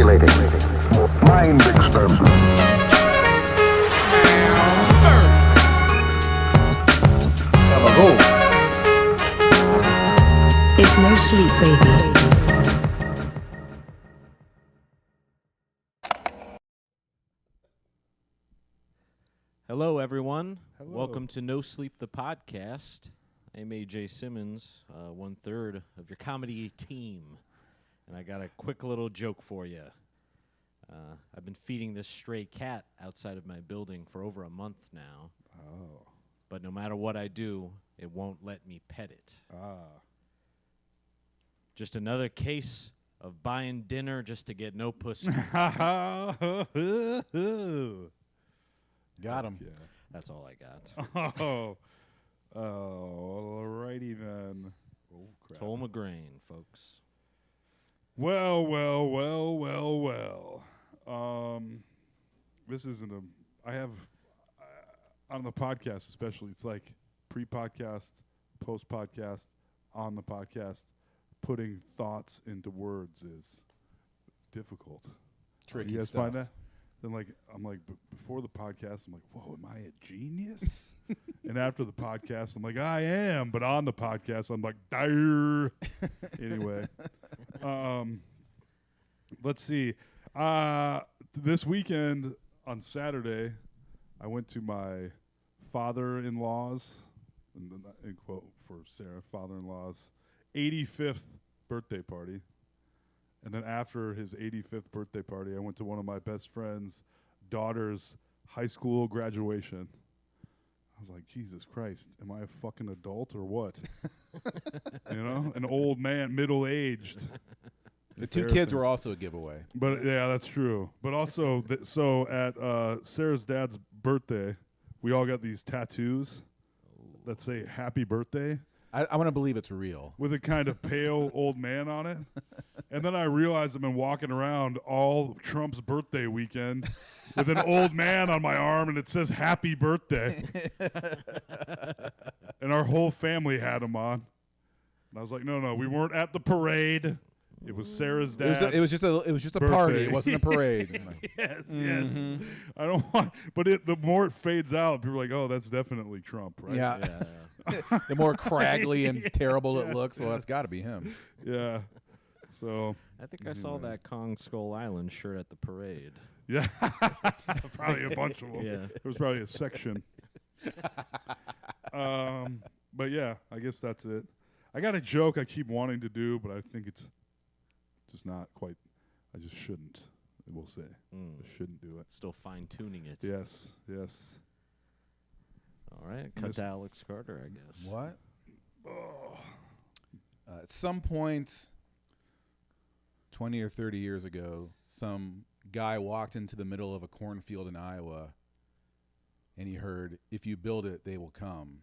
Stimulating. Mind experiment. It's no sleep, baby. Hello, everyone. Hello. Welcome to No Sleep, the podcast. I'm AJ Simmons, 1/3 of your comedy team. And I got a quick little joke for you. I've been feeding this stray cat outside of my building for over a month now. Oh. But no matter what I do, it won't let me pet it. Just another case of buying dinner just to get no pussy. Got him. Yeah. That's all I got. Alrighty then. Oh, crap. Toll McGrain, folks. Well. This isn't I have, on the podcast especially, it's like pre-podcast, post-podcast, on the podcast, putting thoughts into words is difficult. Tricky You guys stuff. find that? Then I'm like, before the podcast, I'm like, whoa, am I a genius? And after the podcast, I'm like, I am. But on the podcast, I'm like, dire. Anyway, let's see. This weekend on Saturday, I went to my father-in-law's, in quote for Sarah, father-in-law's 85th birthday party. And then after his 85th birthday party, I went to one of my best friend's daughter's high school graduation. I was like, Jesus Christ, am I a fucking adult or what? You know, an old man, middle-aged. The two kids were also a giveaway. But yeah, that's true. But also, so at Sarah's dad's birthday, we all got these tattoos that say "Happy Birthday" I want to believe it's real. with a kind of pale old man on it. And then I realized I've been walking around all Trump's birthday weekend with an old man on my arm, and it says "Happy Birthday," and our whole family had him on. And I was like, no, we weren't at the parade. It was Sarah's dad's. It was just a birthday. party. It wasn't a parade. Yes. I don't want, but the more it fades out, people are like, oh, that's definitely Trump, right? Yeah. The more craggly and terrible it looks, well, that's got to be him. Yeah. So. I think I saw that Kong Skull Island shirt at the parade. Yeah. Probably a bunch of them. Yeah. There was probably a section. But yeah, I guess that's it. I got a joke I keep wanting to do, but I think it's just not quite. I just shouldn't. We'll say. I shouldn't do it. Still fine-tuning it. Yes. All right, cut to Alex Carter, I guess. What? At some point, 20 or 30 years ago, some guy walked into the middle of a cornfield in Iowa, and he heard, "If you build it, they will come."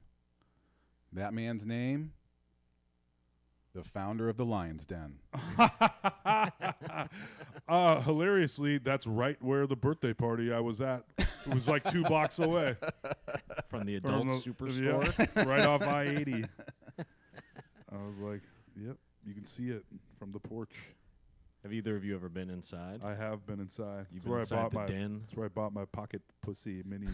That man's name? The founder of the Lion's Den. Hilariously, that's right where the birthday party I was at. It was like 2 blocks away. From the adult superstore? Yeah, right off I-80. I was like, yep, you can see it from the porch. Have either of you ever been inside? I have been inside. You've That's been where inside I bought the my den? That's where I bought my pocket pussy many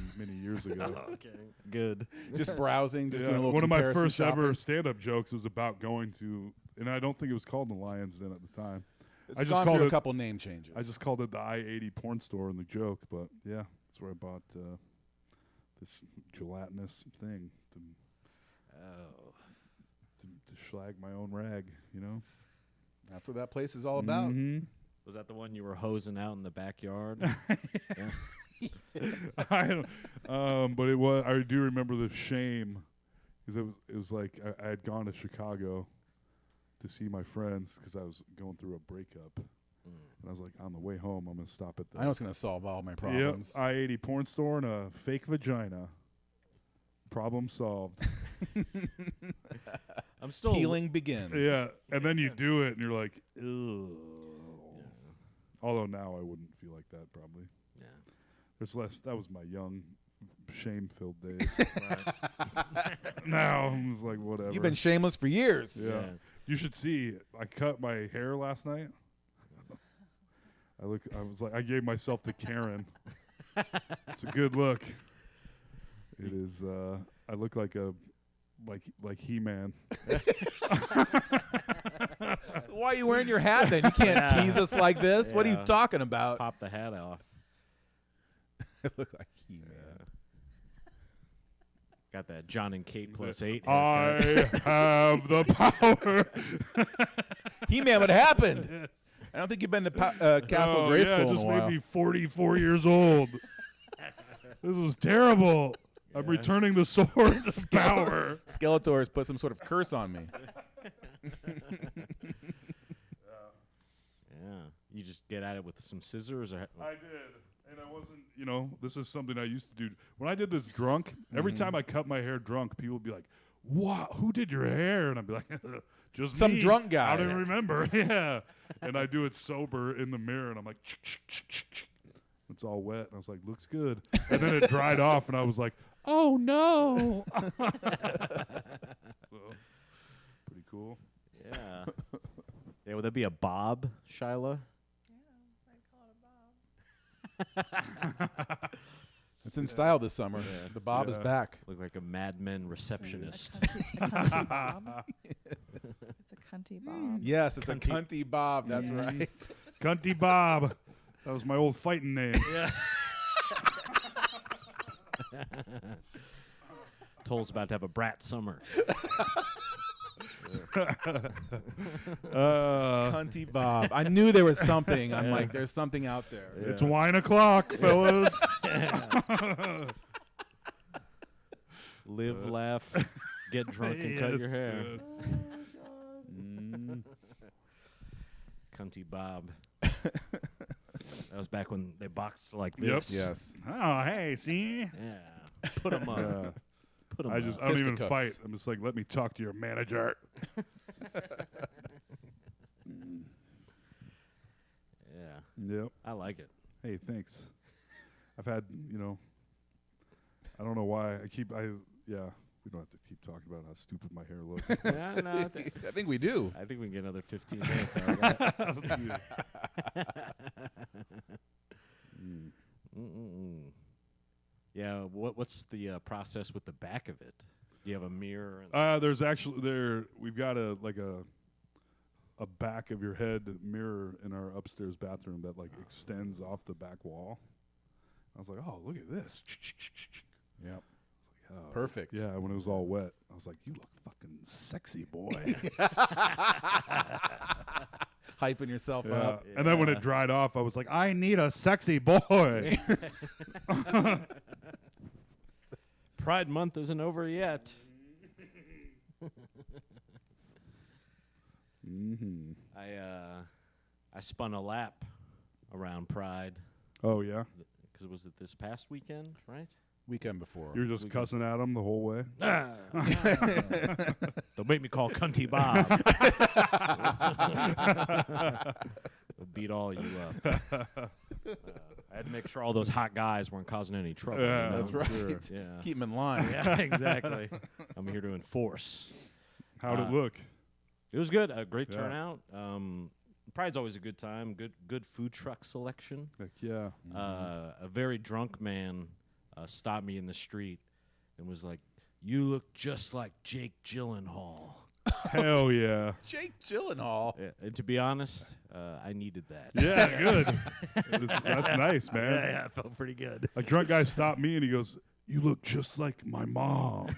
years ago. Okay, good. Just browsing, just doing a little one of my comparison first shopping. ever stand-up jokes was about going to, and I don't think it was called the Lion's Den at the time. It's I just gone called through it- a couple name changes. I just called it the I-80 porn store in the joke, but yeah, that's where I bought this gelatinous thing to schlag my own rag, you know? That's what that place is all about. Mhm. Was that the one you were hosing out in the backyard? I don't, but it was. I do remember the shame because it was like I had gone to Chicago to see my friends because I was going through a breakup, and I was like, on the way home, I'm gonna stop at the. I know it's going to solve all my problems. Yep, I-80 porn store and a fake vagina. Problem solved. I'm still Healing begins. Yeah, and then you do it, and you're like, ugh. Although now I wouldn't feel like that probably. Yeah. There's less. That was my young, shame-filled days. Now I'm just like whatever. You've been shameless for years. Yeah. You should see. I cut my hair last night. I gave myself to Karen. It's a good look. It is. I look like He-Man. Why are you wearing your hat then? You can't tease us like this. What are you Yeah. talking about? Pop the hat off. I look like He-Man. Got that John and Kate +8. I have the power. He-Man, what happened? I don't think you've been to Castle Grayskull yeah, it in just a while. made me 44 years old. This is terrible. I'm returning the sword's power. Skeletor's put some sort of curse on me. Yeah. You just get at it with some scissors? Or I did. And I wasn't, this is something I used to do. When I did this drunk, every time I cut my hair drunk, people would be like, wow, who did your hair? And I'd be like, just Some me. drunk guy. I don't remember. Yeah. And I do it sober in the mirror, and I'm like, it's all wet. And I was like, looks good. And then it dried off, and I was like, oh, no. So, pretty cool. Yeah. Yeah, would that be a bob, Shyla? It's in style this summer. Yeah. The bob is Yeah. back. Look like a Mad Men receptionist. A cunty bob. It's a cunty bob. Yes, it's Cunty. a cunty bob. That's Yeah. right. Cunty Bob. That was my old fighting name. Yeah. Toll's about to have a brat summer. Cunty bob. I knew there was something. I'm like, there's something out there. It's wine o'clock, fellas. Live, laugh, get drunk, and cut your hair. Yes. Cunty Bob. That was back when they boxed like this. Yes. Oh, hey, see? Yeah. Put them up. Put 'em I up. don't even Fisticuffs. fight. I'm just like, let me talk to your manager. Yeah. Yep. I like it. Hey, thanks. I've had, I don't know why. We don't have to keep talking about how stupid my hair looks. Yeah, no, I think we do. I think we can get another 15 minutes out of that. Yeah, what's the process with the back of it? Do you have a mirror? There's actually we've got a back of your head mirror in our upstairs bathroom that extends off the back wall. I was like, oh, look at this. Yep. Oh, Perfect. Yeah, when it was all wet, I was like, you look fucking sexy, boy. Hyping yourself Yeah. up. And then when it dried off, I was like, I need a sexy boy. Pride Month isn't over yet. Mm-hmm. I spun a lap around Pride Oh, yeah? because was it this past weekend, right? Weekend before. You were just cussing at him the whole way? Don't make me call Cunty Bob. We'll beat all you up. I had to make sure all those hot guys weren't causing any trouble. Yeah, That's right. Sure. Yeah. Keep him in line. Yeah, exactly. I'm here to enforce. How'd it look? It was good. A great Yeah. turnout. Pride's always a good time. Good food truck selection. Heck yeah. A very drunk man stopped me in the street and was like, "You look just like Jake Gyllenhaal." Hell yeah. Jake Gyllenhaal. Yeah, and to be honest, I needed that. Yeah, good. That's nice, man. Yeah, it felt pretty good. A drunk guy stopped me and he goes, you look just like my mom.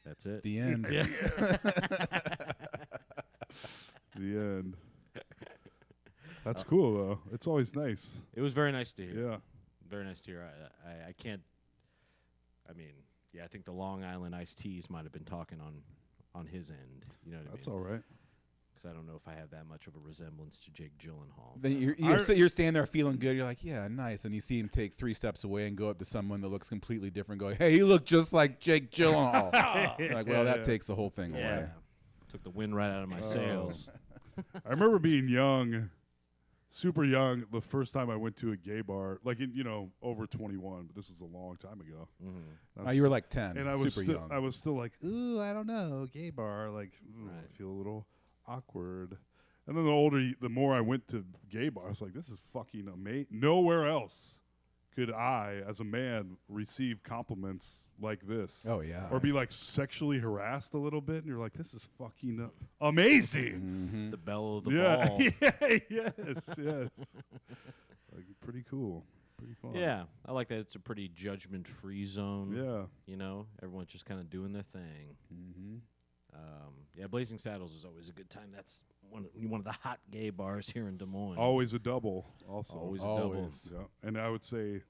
That's it. The end. Yeah. The end. That's cool, though. It's always nice. It was very nice to hear. Yeah. Very nice to hear. I can't. I mean, yeah, I think the Long Island iced teas might have been talking on his end. You know what That's I mean? all right. Because I don't know if I have that much of a resemblance to Jake Gyllenhaal. Then you're standing there feeling good. You're like, yeah, nice. And you see him take 3 steps away and go up to someone that looks completely different, going, hey, you look just like Jake Gyllenhaal. You're like, well, that takes the whole thing Yeah. away. Took the wind right out of my sails. I remember being young, super young, the first time I went to a gay bar, over 21, but this was a long time ago. Mm-hmm. You were like 10, and I was super still, young. I was still like, ooh, I don't know, gay bar, ooh, Right. I feel a little awkward. And then the more I went to gay bars, I was like, this is fucking amazing. Nowhere else could I, as a man, receive compliments like this. Oh, yeah. Or be like sexually harassed a little bit, and you're like, this is fucking amazing. The bell of the Yeah. ball. Yeah, yes. Like, pretty cool. Pretty fun. Yeah, I like that. It's a pretty judgment-free zone. Yeah. You know, everyone's just kind of doing their thing. Mm-hmm. Yeah, Blazing Saddles is always a good time. That's one of the hot gay bars here in Des Moines. Always a double, also. Always a double. Always. Yeah. And I would say,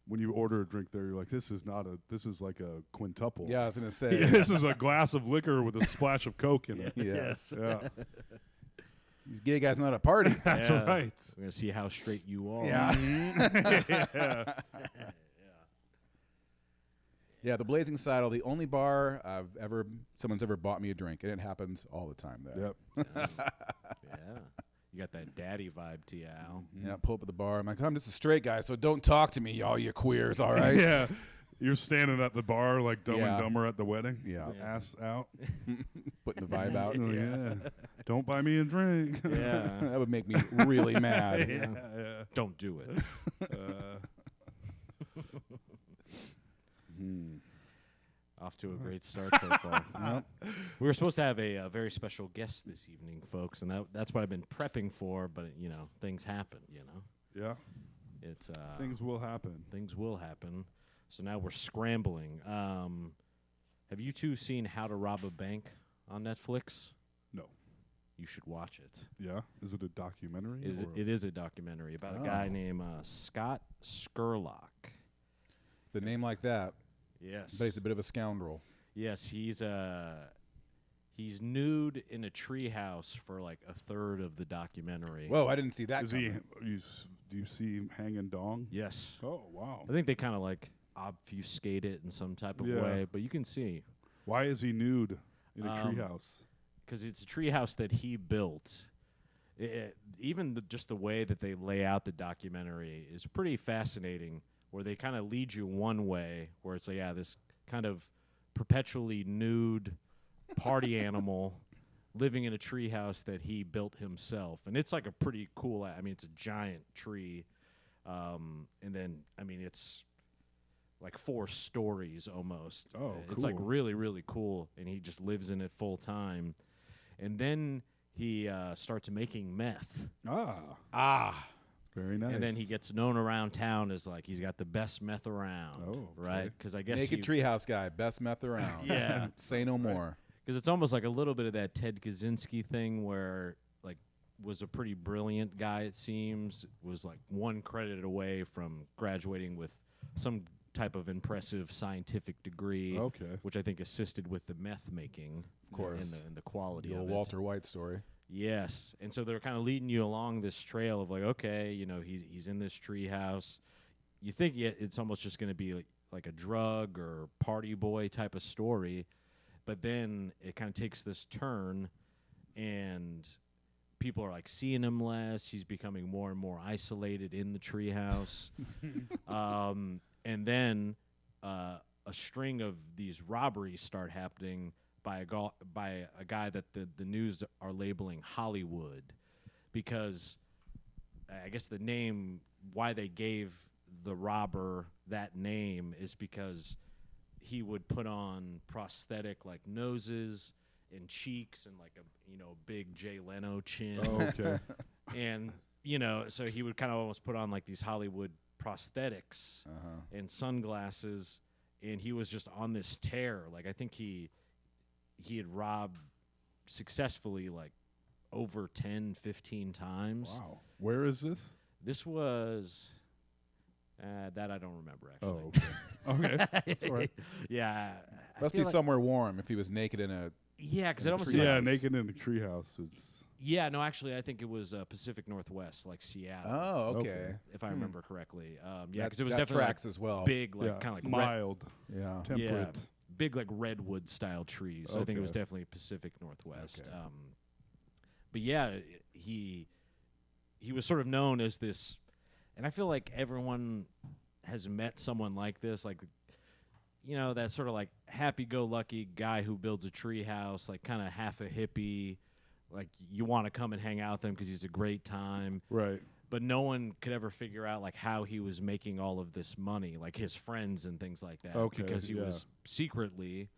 when you order a drink there, you're like, this is like a quintuple. Yeah, I was going to say. This is a glass of liquor with a splash of Coke in it. Yes. Yeah. These gay guys know how to party. That's Yeah. right. We're going to see how straight you are. Yeah. Yeah, the Blazing Saddle, the only bar someone's ever bought me a drink, and it happens all the time there. Yep. Yeah. You got that daddy vibe to you, Al. Yeah, pull up at the bar. I'm like, I'm just a straight guy, so don't talk to me, y'all, you queers, all right? Yeah. You're standing at the bar like Dumb Yeah. and Dumber at the wedding. Yeah. Ass out. Putting the vibe out. Oh, yeah. Don't buy me a drink. Yeah. That would make me really mad. Yeah. Don't do it. Off to a great start so far. We were supposed to have a very special guest this evening, folks, and that's what I've been prepping for, but, things happen, Yeah. It's Things will happen. Things will happen. So now we're scrambling. Have you two seen How to Rob a Bank on Netflix? No. You should watch it. Yeah. Is it a documentary? It is a documentary about a guy named Scott Skurlock. The name like that, Yes. but he's a bit of a scoundrel. Yes, he's nude in a treehouse for like a third of the documentary. Whoa, I didn't see that Is he? coming. Do you see him hanging dong? Yes. Oh wow. I think they kind of like obfuscate it in some type of Yeah. way, but you can see Why is he nude in a Um, treehouse? because it's a treehouse that he built. Even just the way that they lay out the documentary is pretty fascinating, where they kind of lead you one way, where it's like, yeah, this kind of perpetually nude party animal living in a treehouse that he built himself. And it's like a pretty cool, it's a giant tree. And then, it's like 4 stories almost. Oh, It's like cool. really, really cool. And he just lives in it full time. And then he starts making meth. Very nice. And then he gets known around town as like he's got the best meth around. Oh, okay. Right? Because I guess Naked Treehouse guy, best meth around. Yeah. Say no more. Because it's almost like a little bit of that Ted Kaczynski thing where, like, was a pretty brilliant guy, it seems, was like one credit away from graduating with some type of impressive scientific degree, Okay. which I think assisted with the meth making, Of course. and the quality The of old it. Walter White story. Yes, and so they're kind of leading you along this trail of like, okay, he's in this tree house. You think it's almost just going to be like a drug or party boy type of story, but then it kind of takes this turn, and people are like seeing him less. He's becoming more and more isolated in the tree house, and then a string of these robberies start happening by a guy that the news are labeling Hollywood, because I guess the name, why they gave the robber that name is because he would put on prosthetic like noses and cheeks and like a big Jay Leno chin. Oh, okay. And so he would kind of almost put on like these Hollywood prosthetics and sunglasses, and he was just on this tear. Like I think he had robbed successfully like over 10, 15 times. Wow. Where is this? This was that I don't remember Oh, actually. okay. Okay. That's all right. Yeah. I Must feel be like- somewhere warm if he was naked in a. Yeah, because in it a almost tree seemed Yeah, like naked in the treehouse. Yeah, no, actually, I think it was Pacific Northwest, like Seattle. Oh, okay. Okay. If I remember correctly. Yeah, That- because it was that definitely tracks as well. big, like Yeah, kind of like mild, Yeah. temperate. big like redwood style trees. So I think it was Okay. definitely Pacific Northwest. Okay. But yeah, he was sort of known as this, and I feel like everyone has met someone like this, like that sort of like happy-go-lucky guy who builds a tree house, like kind of half a hippie, like you want to come and hang out with him because he's a great time. Right. But no one could ever figure out like how he was making all of this money, like his friends and things like that. Okay, Because he yeah. was secretly,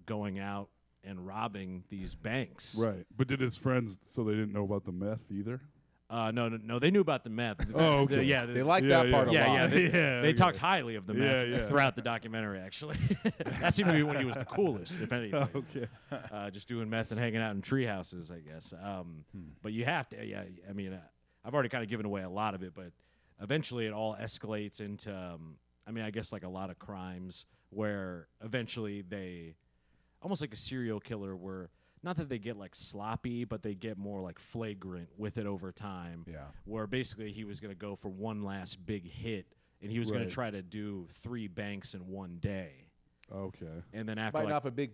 going out and robbing these banks. Right. But did his friends, so they didn't know about the meth either? No, they knew about the meth. Oh, okay. Yeah, They like that part a yeah, lot. yeah. They, Yeah, they okay. talked highly of the meth Yeah, yeah. throughout the documentary. Actually, that seemed to be when he was the coolest, if anything. Okay. Just doing meth and hanging out in tree houses, I guess. But you have to. Yeah, I mean, I've already kind of given away a lot of it, but eventually it all escalates into. I guess like a lot of crimes where eventually they, almost like a serial killer, where. Not that they get like sloppy, but they get more like flagrant with it over time. Yeah. Where basically he was going to go for one last big hit, and he was going Right. to try to do 3 banks in one day. Okay. And then after Biting like, off a big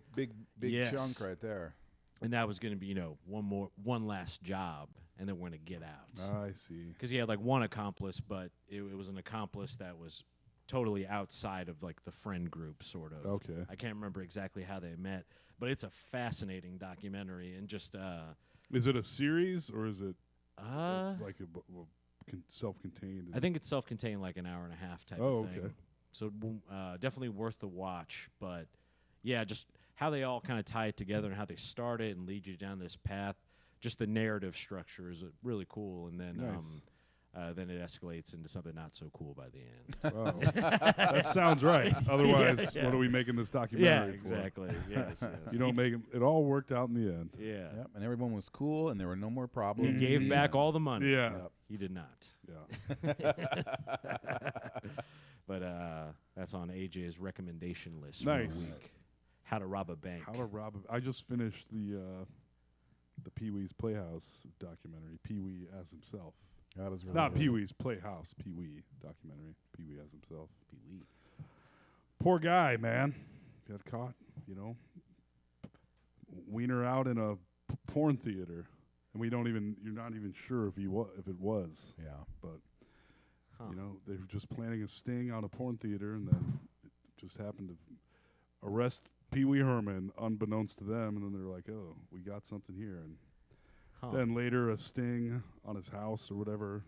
Yes. chunk right there. and that was going to be one last job, and then we're going to get out. I see. Because he had like one accomplice, but it was an accomplice that was totally outside of like the friend group, sort of. Okay. I can't remember exactly how they met, but it's a fascinating documentary, and just Is it a series or is it uh like self-contained? I think it's self-contained, like an hour and a half type Oh, of thing. okay. So definitely worth the watch. But yeah, just how they all kind of tie it together and how they start it and lead you down this path. Just the narrative structure is really cool, and then Nice. then it escalates into something not so cool by the end. Oh. That sounds right. Otherwise, Yeah. what are we making this Yeah, documentary for? exactly. Yes, yes. You don't make it all worked out in the end. Yeah. Yep. And everyone was cool, and there were no more He problems. gave The back end. all the money. Yeah. Yep. He did not. Yeah. But that's on AJ's recommendation list Nice. for the week. How to rob a bank. How to rob I just finished the Pee-wee's Playhouse documentary, Pee-wee as himself. That was really Not good. Pee-wee's Playhouse, Pee-wee documentary, Pee-wee as himself. Pee-wee. Poor guy, man. Got caught, wiener out in a porn theater. And you're not even sure if it was. Yeah. But, Huh. they were just planning a sting on a porn theater, and then it just happened to arrest Pee Wee Herman, unbeknownst to them, and then they're like, "Oh, we got something here." And Huh. then later, a sting on his house or whatever.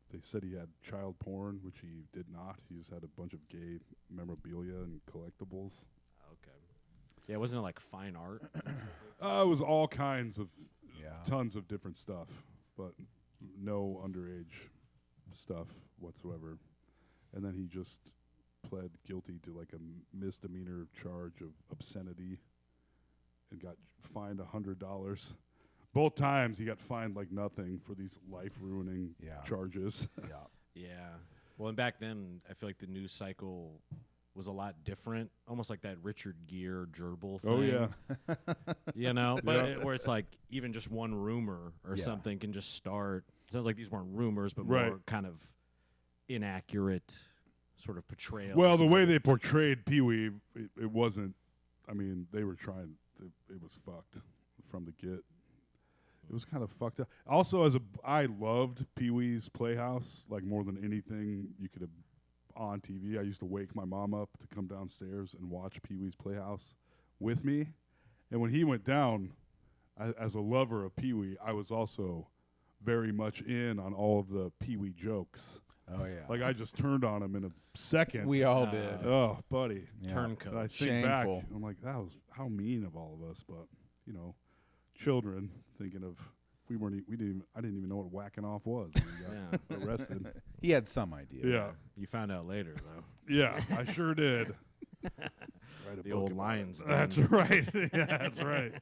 They said he had child porn, which he did not. He just had a bunch of gay memorabilia and collectibles. Okay. Yeah, wasn't it like fine art? It was all kinds of, Yeah. tons of different stuff, but no underage stuff whatsoever. And then he just pled guilty to like a misdemeanor charge of obscenity and got fined $100. Both times he got fined like nothing for these life-ruining Yeah. charges. Yeah. Yeah. Well, and back then, I feel like the news cycle was a lot different, almost like that Richard Gere gerbil thing. Oh, yeah. But Yeah. where it's like even just one rumor or Yeah. something can just start. It sounds like these weren't rumors, but Right. more kind of inaccurate sort of portrayals. Well, the way they portrayed Pee-wee, it wasn't. I mean, they were trying. It was fucked from the get. It was kind of fucked up. Also, I loved Pee-wee's Playhouse like more than anything you could have on TV. I used to wake my mom up to come downstairs and watch Pee-wee's Playhouse with me. And when he went down, as a lover of Pee-wee, I was also very much in on all of the Pee-wee jokes. Oh yeah. Like I just turned on him in a second. we all did. Oh, buddy. Yeah. turncoat. And I think Shameful. back, I'm like, that was how mean of all of us. But children thinking of I didn't even know what whacking off was when we got arrested. He had some idea. Yeah, You found out later, though. yeah, I sure did. Write a The book old about lions. it. That's right. Yeah, that's right.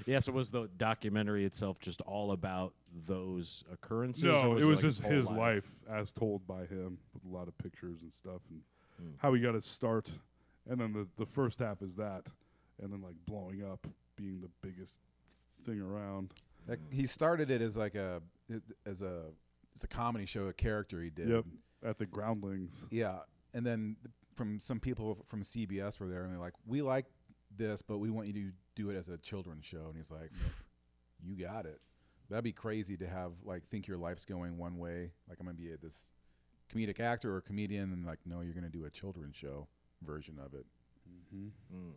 Yeah, so was the documentary itself just all about those occurrences? No, or it was like just whole his life as told by him, with a lot of pictures and stuff, and how he got his start. And then the first half is that, and then like blowing up, being the biggest thing around. He started it as like a comedy show, a character he did. Yep, at the Groundlings. Yeah, and then from some people from CBS were there, and they're like, "We like this, but we want you to do it as a children's show." And he's like, "You got it." That'd be crazy to have think your life's going one way, like I'm gonna be this comedic actor or comedian, and like, no, you're gonna do a children's show version of it. Mm. And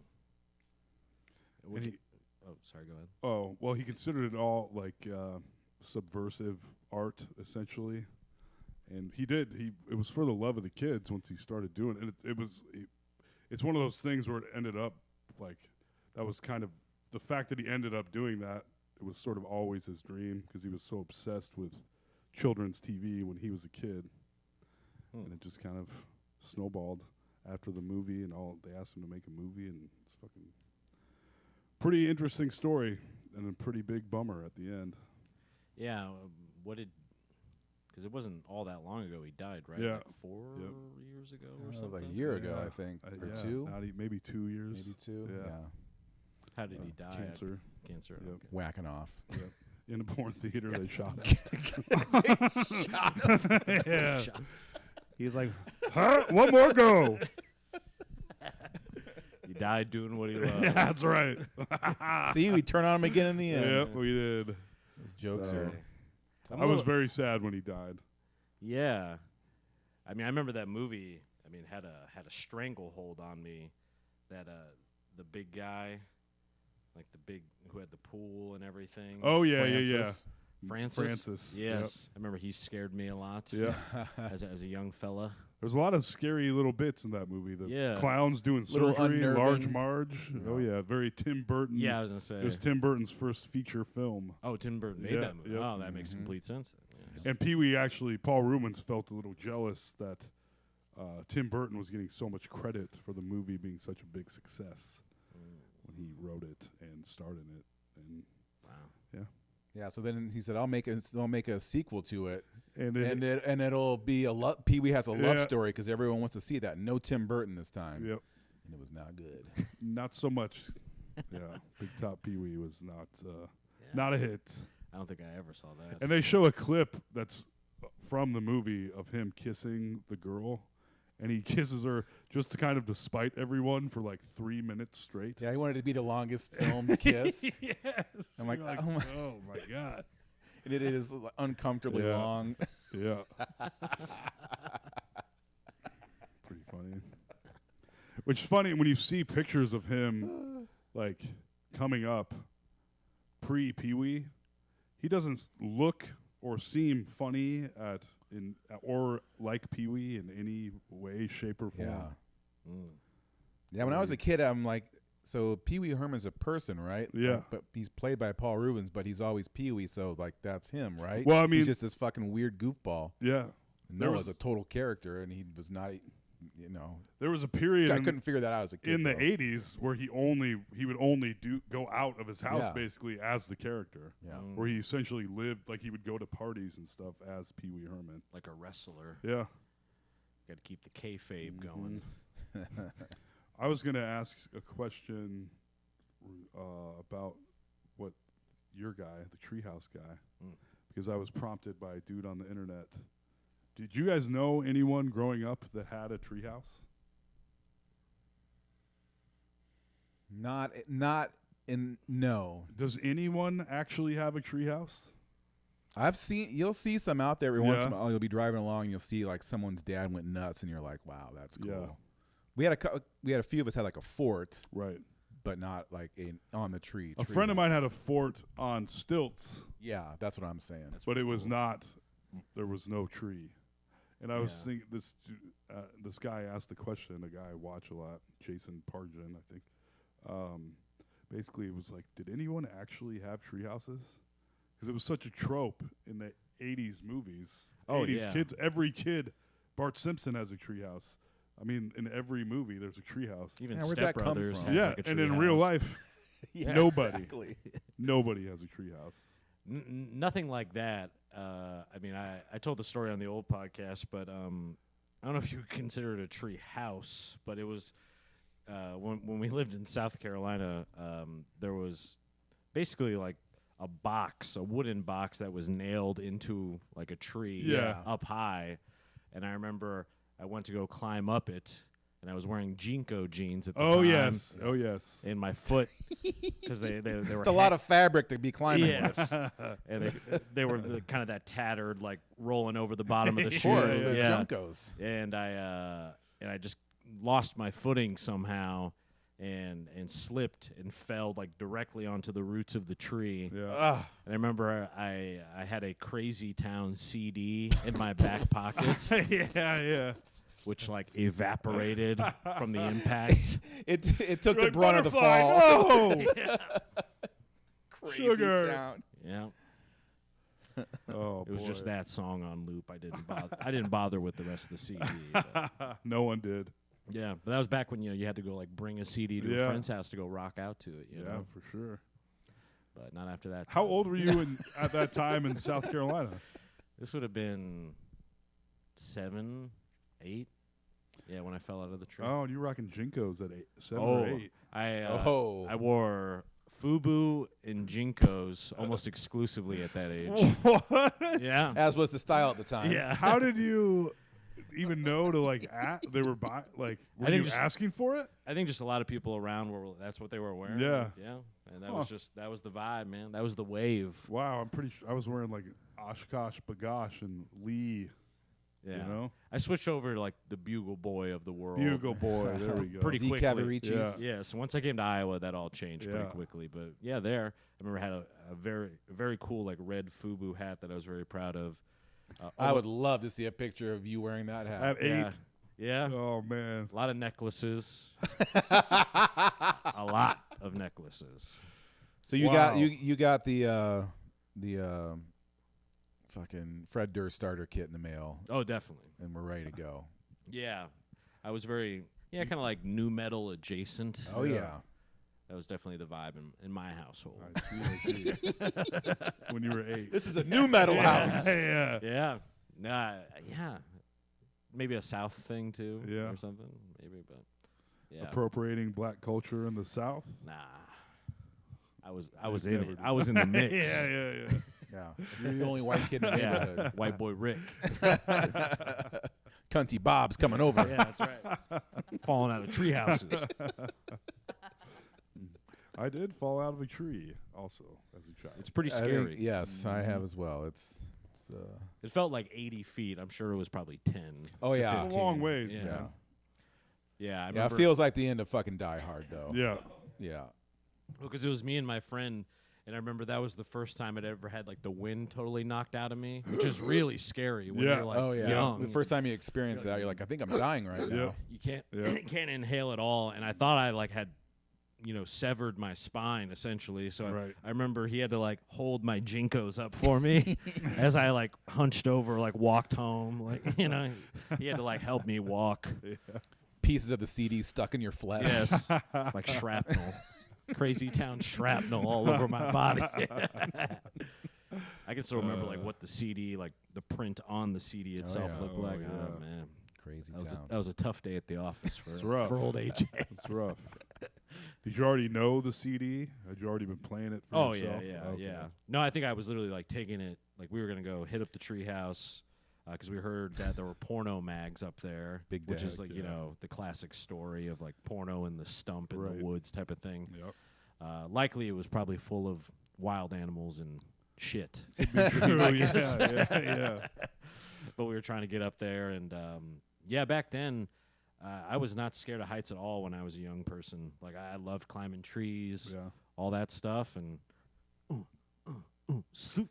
Would you- oh, sorry, go ahead. Oh, well, he considered it all like subversive art, essentially, and he did. It was for the love of the kids once he started doing it. And it's one of those things where it ended up like that was kind of the fact that he ended up doing that. It was sort of always his dream because he was so obsessed with children's TV when he was a kid, and it just kind of snowballed after the movie, and they asked him to make a movie, and it's fucking pretty interesting story and a pretty big bummer at the end. Yeah, because it wasn't all that long ago he died, right? Yeah. Like 4 years ago or It was something? like a year ago, Yeah. I think, or Yeah, two, maybe 2 years. maybe two. Yeah. Yeah. How did he die? Cancer. Cancer. Yep. Okay. Whacking off. Yep. In a porn theater, they shot him. Yeah. He was like, huh? One more go. He died doing what he loved. Yeah, that's right. See, we turn on him again in the end. Yep, we did. Those jokes Uh, are. I was very sad when he died. Yeah, I mean, I remember that movie. I mean, had a stranglehold on me. That the big guy, like the big who had the pool and everything. Oh, yeah, Francis. Francis. Yep. Yes, I remember he scared me a lot. Yeah. as a young fella. There's a lot of scary little bits in that movie. The Yeah. clowns doing Little surgery, Large unnerving. Marge. Oh, yeah, very Tim Burton. Yeah, I was gonna say. It was Tim Burton's first feature film. Oh, Tim Burton made Yeah, that movie. yep. Oh, that makes complete sense. Yes. And Pee-wee Paul Rumens felt a little jealous that Tim Burton was getting so much credit for the movie being such a big success when he wrote it and starred in it. And Wow. Yeah. So then he said, "I'll make a sequel to it, and it'll be Pee Wee has a love Yeah. story because everyone wants to see that. No Tim Burton this time. yep, And it was not good. not so much. Yeah, Big Top Pee-wee was not a hit. I don't think I ever saw that. And they show a clip that's from the movie of him kissing the girl, and he kisses her just to kind of despite everyone for like 3 minutes straight. Yeah, he wanted it to be the longest filmed kiss, Yes. I'm like, You're oh my god. and it is uncomfortably Yeah. long. Yeah. Pretty funny. Which is funny when you see pictures of him like coming up pre-Pee-wee, he doesn't look or seem funny or like Pee-wee in any way, shape, or form. Yeah. Yeah, when I was a kid, I'm like, so Pee Wee Herman's a person, right? Yeah. Like, but he's played by Paul Rubens, but he's always Pee Wee, so like that's him, right? Well, I mean- he's just this fucking weird goofball. Yeah. There Noah's was a total character, and he was not, there was a period I couldn't figure that out as a kid. in the though. 80s where he would only go out of his house Yeah. basically as the character. Yeah. Where he essentially lived like he would go to parties and stuff as Pee-wee Herman. like a wrestler. Yeah. Got to keep the kayfabe going. I was going to ask a question about what your guy, the Treehouse guy, because I was prompted by a dude on the internet. Did you guys know anyone growing up that had a treehouse? No. Does anyone actually have a treehouse? You'll see some out there every once in a Yeah. while. You'll be driving along, and you'll see like someone's dad went nuts, and you're like, wow, that's cool. Yeah. We had a few of us had like a fort, Right. but not like on the tree. A friend of mine had a fort on stilts, Yeah, that's what I'm saying. but it was not. There was no tree, and I was Yeah. thinking this guy asked the question. A guy I watch a lot, Jason Pargin, I think. Basically, it was like, did anyone actually have tree houses? Because it was such a trope in the '80s movies. Oh, 80s yeah. kids, every kid. Bart Simpson has a treehouse. I mean, in every movie, there's a treehouse. Even Yeah, where'd Step that come Brothers from? has Yeah, like a and in real treehouse. life, Yeah, nobody. exactly. nobody has a treehouse. Nothing like that. I mean, I told the story on the old podcast, but I don't know if you would consider it a tree house, but it was when we lived in South Carolina. There was basically like a wooden box that was nailed into like a tree Yeah. up high, and I remember I went to go climb up it, and I was wearing Jinko jeans at the Oh time. yes, oh yes. In my foot, because they were It's a lot of fabric to be climbing with. yes, and they were kind of that tattered, like rolling over the bottom of the Of shoe. course, Yeah, they're yeah. Junkos. And I just lost my footing somehow, and and slipped and fell like directly onto the roots of the tree. Yeah. And I remember I had a Crazy Town CD in my back pocket, yeah. which like evaporated from the impact. It took You're the brunt of the butterfly, fall. No. Crazy Sugar. town. Yeah. Oh, It was boy. just that song on loop. I didn't bother with the rest of the CD. But No one did. yeah, but that was back when you had to go like bring a CD to Yeah. a friend's house to go rock out to it. You Yeah, know? for sure. But not after that. How time. old were you at that time in South Carolina? This would have been 7, 8. Yeah, when I fell out of the tree. Oh, and you were rocking Jinkos at 7 Oh, or 8. I wore FUBU and Jinkos almost exclusively at that age. What? Yeah. As was the style at the time. Yeah. How did you even know to like they were were I think you just- asking for it? I think just a lot of people around that's what they were wearing. Yeah. Yeah. And that Huh. that was the vibe, man. That was the wave. Wow, I'm pretty sure I was wearing like Oshkosh Bagosh and Lee, Yeah. you know? I switched over to like the Bugle Boy of the world. Bugle Boy, there we go. Pretty Z quickly. Cavaricis. Yeah. Yeah, so once I came to Iowa, that all changed Yeah. pretty quickly. But yeah, there, I remember I had a very cool like red FUBU hat that I was very proud of. I would love to see a picture of you wearing that hat. At 8. Yeah. Yeah. Oh man. A lot of necklaces. A lot of necklaces. So you Wow. got you got the fucking Fred Durst starter kit in the mail, Oh, definitely. and we're ready to go. Yeah. I was very, kind of like new metal adjacent. Oh Yeah. yeah. That was definitely the vibe in my household. I see. When you were 8. This is a new metal house. Yeah. Yeah. Nah, yeah. Maybe a South thing too. Yeah. Or something. Maybe, but yeah. Appropriating black culture in the South. Nah. I was in never it. did. I was in the mix. Yeah. Yeah. You're the only white kid in the Yeah. neighborhood. White boy Rick. Cunty Bob's coming over. Yeah, that's right. Falling out of tree houses. I did fall out of a tree also as a child. It's pretty I think- scary. yes, I have as well. It's It felt like 80 feet. I'm sure it was probably 10. Oh, to yeah. It's a 15. long ways, Yeah. man. yeah. Yeah, I Yeah, it remember. feels like the end of fucking Die Hard though. Yeah. Yeah. Because it was me and my friend, and I remember that was the first time I'd ever had like the wind totally knocked out of me, which is really scary when Yeah. you're like Oh yeah. young. The first time you experience that, you're like, I think I'm dying right now. Yeah. You can't Yeah. can't inhale at all, and I thought I like had severed my spine essentially. So Right. I remember he had to like hold my Jinkos up for me as I like hunched over, like walked home, like he had to like help me walk. Pieces of the CD stuck in your flesh. Yes, like shrapnel, Crazy Town shrapnel all over my body. I can still remember like what the CD, like the print on the CD itself yeah. looked Oh, like. yeah. Oh man, Crazy that town. was a tough day at the office for rough. for old AJ. It's rough. Did you already know the CD? Had you already been playing it for Oh yourself? yeah. Okay. No, I think I was literally like taking it. Like we were gonna go hit up the treehouse because we heard that there were porno mags up there, Big which day. is like Yeah. the classic story of like porno in the stump in Right. the woods type of thing. Yep. Likely it was probably full of wild animals and shit. True, guess. yeah. But we were trying to get up there, and back then. I was not scared of heights at all when I was a young person. Like I loved climbing trees, Yeah. all that stuff, and swoop,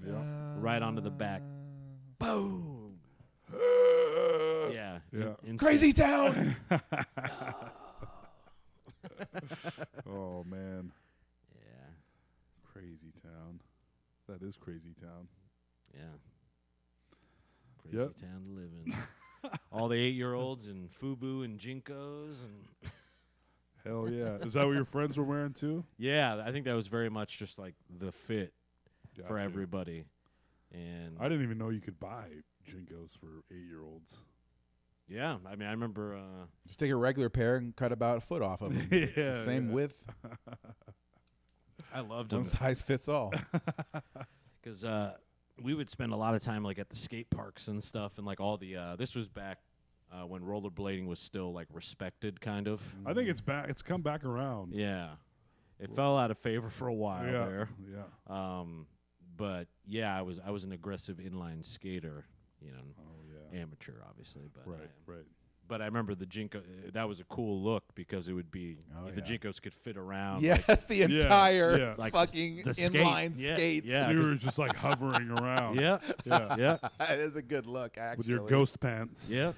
Yeah. right onto the back, boom. Yeah, Yeah. Crazy town. Oh man, Yeah, Crazy Town. That is Crazy Town. yeah. Crazy Yep. town to live in. All the 8-year-olds and FUBU and Jinkos and Hell yeah. Is that what your friends were wearing too? yeah, I think that was very much just like the fit for Gotcha. everybody. And I didn't even know you could buy Jinkos for 8-year-olds. yeah, I mean, I remember. Just take a regular pair and cut about a foot off of them. It's the same width. I loved them One size fits all. because we would spend a lot of time like at the skate parks and stuff, and like all the. This was back when rollerblading was still like respected, kind of. I think it's back. It's come back around. Yeah, it fell out of favor for a while Yeah. there. Yeah. But yeah, I was an aggressive inline skater, Oh yeah. amateur obviously, but Right. Right. But I remember the Jinko. That was a cool look because it would be the yeah. Jinkos could fit around. Yes, the entire yeah. Like fucking the skate. inline Yeah, skates. yeah. You were just like hovering around. Yeah, Yeah. yeah, That is a good look, actually. With your ghost pants. yeah.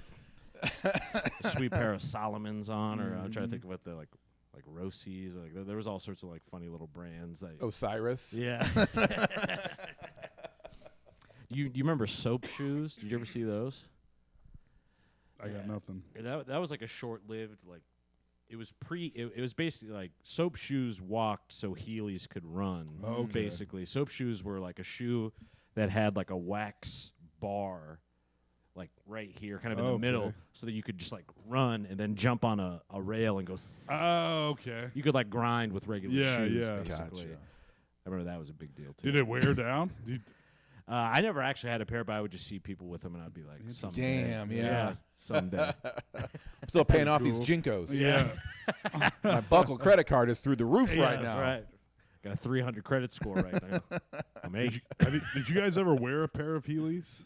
A sweet pair of Solomons on, or I'm trying to think of what the like Rossies. Like there was all sorts of like funny little brands. That, Osiris. yeah. You remember soap shoes? Did you ever see those? I got nothing. That was like a short-lived like. It was it was basically like soap shoes walked so Heelys could run. Okay. Basically, soap shoes were like a shoe that had like a wax bar, like right here, kind of in the middle, Okay. so that you could just like run and then jump on a rail and go. Oh, okay. You could like grind with regular Yeah, shoes. yeah. Basically. Gotcha. I remember that was a big deal too. Did it wear down? I never actually had a pair, but I would just see people with them, and I'd be like, "Someday, Damn, yeah. someday." I'm still paying off these Jinkos. Yeah. My Buckle credit card is through the roof Yeah, right that's now. right. Got a 300 credit score right now. Amazing. Did you guys ever wear a pair of Heelys?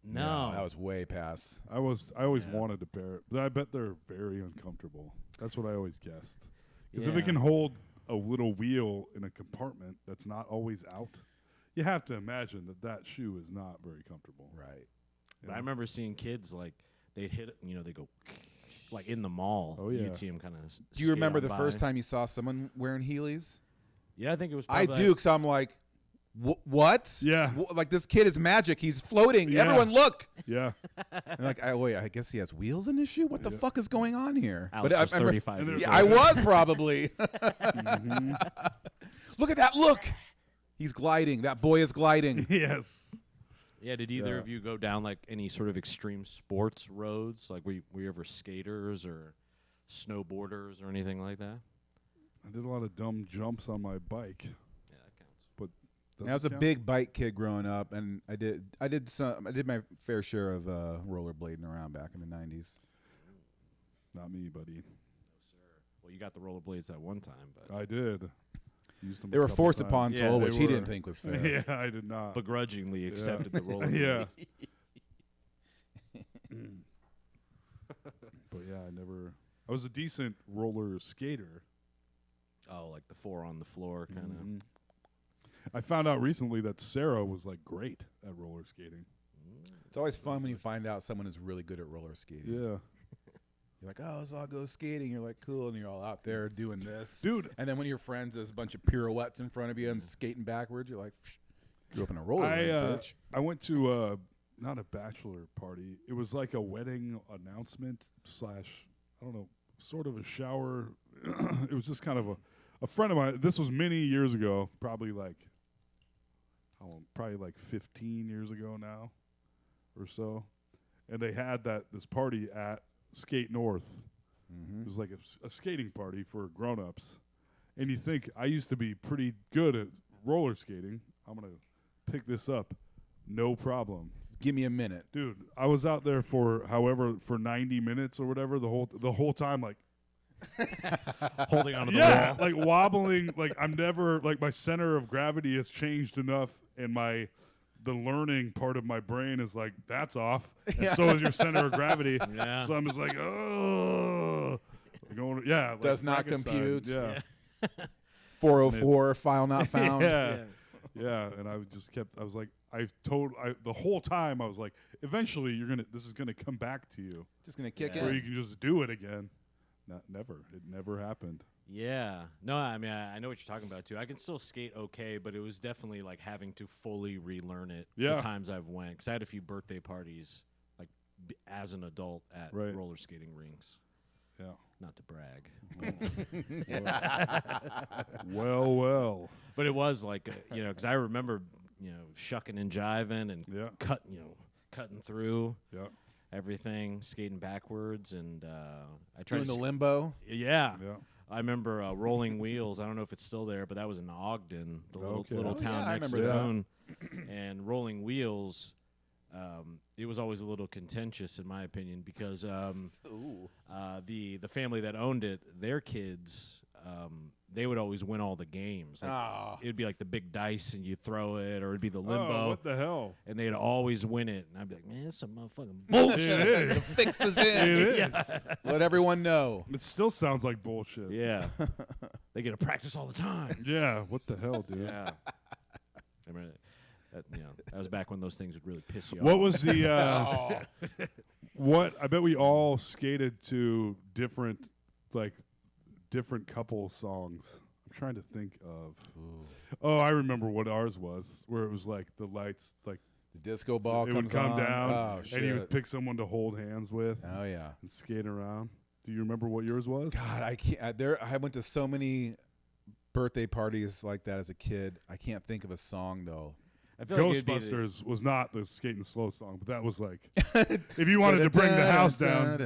No, that was way past. I always wanted a pair, but I bet they're very uncomfortable. That's what I always guessed. Because if Yeah. it can hold a little wheel in a compartment that's not always out, you have to imagine that shoe is not very comfortable. Right. But I remember seeing kids like they'd hit it, they go like in the mall. Oh, yeah. You'd see them kind of. Do you remember the first time you saw someone wearing Heelys? Yeah, I think it was. I Probably do, because I'm like, what? Yeah. Like, this kid is magic. He's floating. Yeah. Everyone look. Yeah. And like, wait, I guess he has wheels in his shoe? What the fuck is going on here? Alex was I remember- 35 and years Yeah, old. I was probably. Look at that look. He's gliding. That boy is gliding. Yes. Yeah, did either Yeah. of you go down like any sort of extreme sports roads? Like were you ever skaters or snowboarders or anything like that? I did a lot of dumb jumps on my bike. Yeah, that counts. Does I was it a count? big bike kid growing up, and I did my fair share of rollerblading around back in the 90s. Not me, buddy. Well, you got the rollerblades at one time, but I did. Used them They a were couple forced times. upon Yeah, Toll, they which he didn't were. think was fair. Yeah, I did not. begrudgingly accepted the rollerblades. Yeah. But yeah, I was a decent roller skater. Oh, like the 4 on the floor kind of. Mhm. I found out recently that Sarah was like great at roller skating. It's always fun when you find out someone is really good at roller skating. Yeah. You're like, oh, so I'll go skating. You're like, cool. And you're all out there doing this. Dude. And then when your friends, there's a bunch of pirouettes in front of you and skating backwards, you're like, grew up in a roller rink, bitch. I went to not a bachelor party. It was like a wedding announcement / I don't know, sort of a shower. It was just kind of a friend of mine. This was many years ago, probably like 15 years ago now or so. And they had this party at Skate North. Mm-hmm. It was like a skating party for grown-ups. And you think, I used to be pretty good at roller skating. I'm going to pick this up. No problem. Give me a minute. Dude, I was out there for 90 minutes or whatever, the whole time, like, Holding onto the yeah, wall. like wobbling, like I'm never, like my center of gravity has changed enough, and the learning part of my brain is like, that's off, and so is your center of gravity. Yeah. So I'm just like, oh, going, yeah, like Does not Frankenstein. compute. Yeah. 404, file not found. Yeah. Yeah, and I was like, the whole time I was like, eventually this is gonna come back to you, Just going to kick where you in. can just do it again. Never. It never happened. Yeah. No, I mean, I know what you're talking about, too. I can still skate okay, but it was definitely, like, having to fully relearn it Yeah. the times I've went. Because I had a few birthday parties, like, as an adult at Right. roller skating rinks. Yeah. Not to brag. Well. But it was, like, because I remember, shucking and jiving and Yeah. cutting through Yeah. everything, skating backwards. And I tried Doing to the limbo. Yeah. Yeah. I remember Rolling Wheels. I don't know if it's still there, but that was in Ogden, the Okay. little Oh, town yeah, I next to remember that. Boone. And Rolling Wheels, it was always a little contentious, in my opinion, because Ooh. the family that owned it, their kids they would always win all the games. Like, Oh. it'd be like the big dice, and you throw it, or it'd be the limbo, Oh, what the hell? and they'd always win it. And I'd be like, man, that's some motherfucking It bullshit. is. Fix is It in. is. Let everyone know. It still sounds like bullshit. Yeah, they get to practice all the time. Yeah, what the hell, dude? Yeah, I remember that. That was back when those things would really piss you off. What was the what? I bet we all skated to different couple songs. I'm trying to think of. Oh, I remember what ours was, where it was like the lights, like The disco ball it comes would come on. down, Oh, shit. and you would pick someone to hold hands with Oh, yeah. and skate around. Do you remember what yours was? God, I can't. I went to so many birthday parties like that as a kid. I can't think of a song, though. I feel like it'd be Ghostbusters was not the skating slow song, but that was like if you wanted to bring the house down.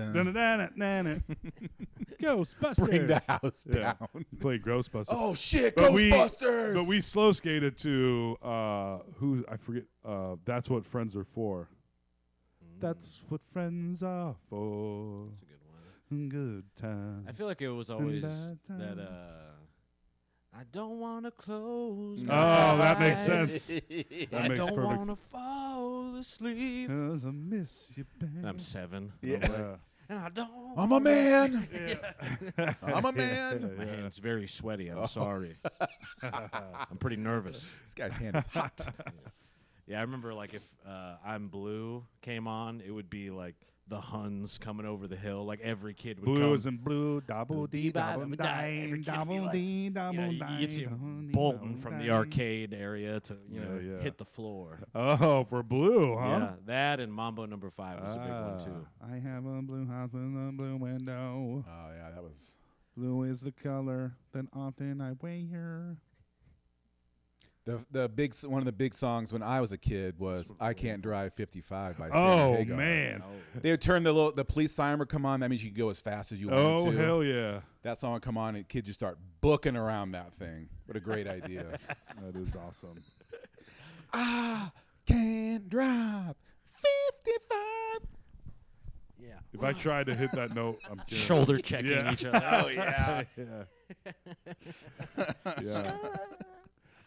Ghostbusters. Bring the house Yeah. down. Play Ghostbusters. Oh, shit, But Ghostbusters! But we slow skated to who I forget. That's what friends are for. That's what friends are for. That's a good one. Good times. I feel like it was always bad that. times. I don't want to close. Oh, my that makes eyes. sense. I That makes don't perfect. want to fall asleep. 'Cause I miss you, babe. I'm 7. Yeah. And I don't. I'm a man. Yeah. I'm a man. My hand's very sweaty. I'm sorry. I'm pretty nervous. This guy's hand is hot. Yeah, I remember like if I'm Blue came on, it would be like the Huns coming over the hill. Like every kid would Blue come. is in blue, double D, double Every dime, kid would be double like- D, double You know, you'd see him bolting from the arcade area to Yeah. hit the floor. Oh, for blue, huh? Yeah, that and Mambo number 5 was a big one too. I have a blue house with a blue window. Oh, yeah, that was. Blue is the color that often I wear. One of the big songs when I was a kid was "I Can't Drive 55" by Sammy Oh Hagar. man! They would turn the police siren would come on. That means you could go as fast as you wanted Oh to. hell yeah! That song would come on, and kids just start booking around that thing. What a great idea! That is awesome. I can't drive 55. Yeah. If I tried to hit that note, I'm kidding. Shoulder checking Yeah. each other. Oh yeah. Yeah.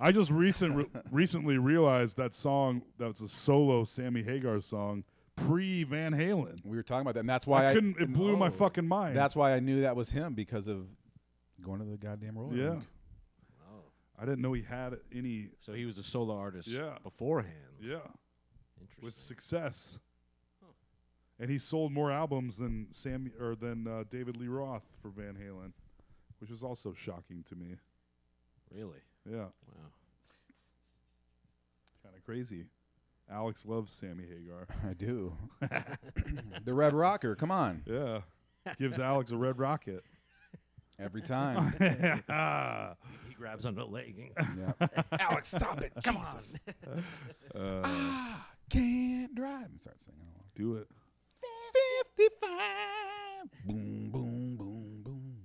I just recently realized that song, that was a solo Sammy Hagar song, pre Van Halen. We were talking about that, and that's why I couldn't. It blew my fucking mind. That's why I knew that was him because of going to the goddamn roller yeah. rink. Oh. I didn't know he had any. So he was a solo artist Yeah. beforehand. Yeah, Interesting. with success. And he sold more albums than David Lee Roth for Van Halen, which was also shocking to me. Really? Yeah, Wow. kind of crazy. Alex loves Sammy Hagar. I do. The Red Rocker, come on, Yeah, gives Alex a red rocket. every time. He grabs on the legging. Yeah. Alex, stop it! Come on. Can't drive. And start singing along. Do it. 55. Boom, boom, boom, boom.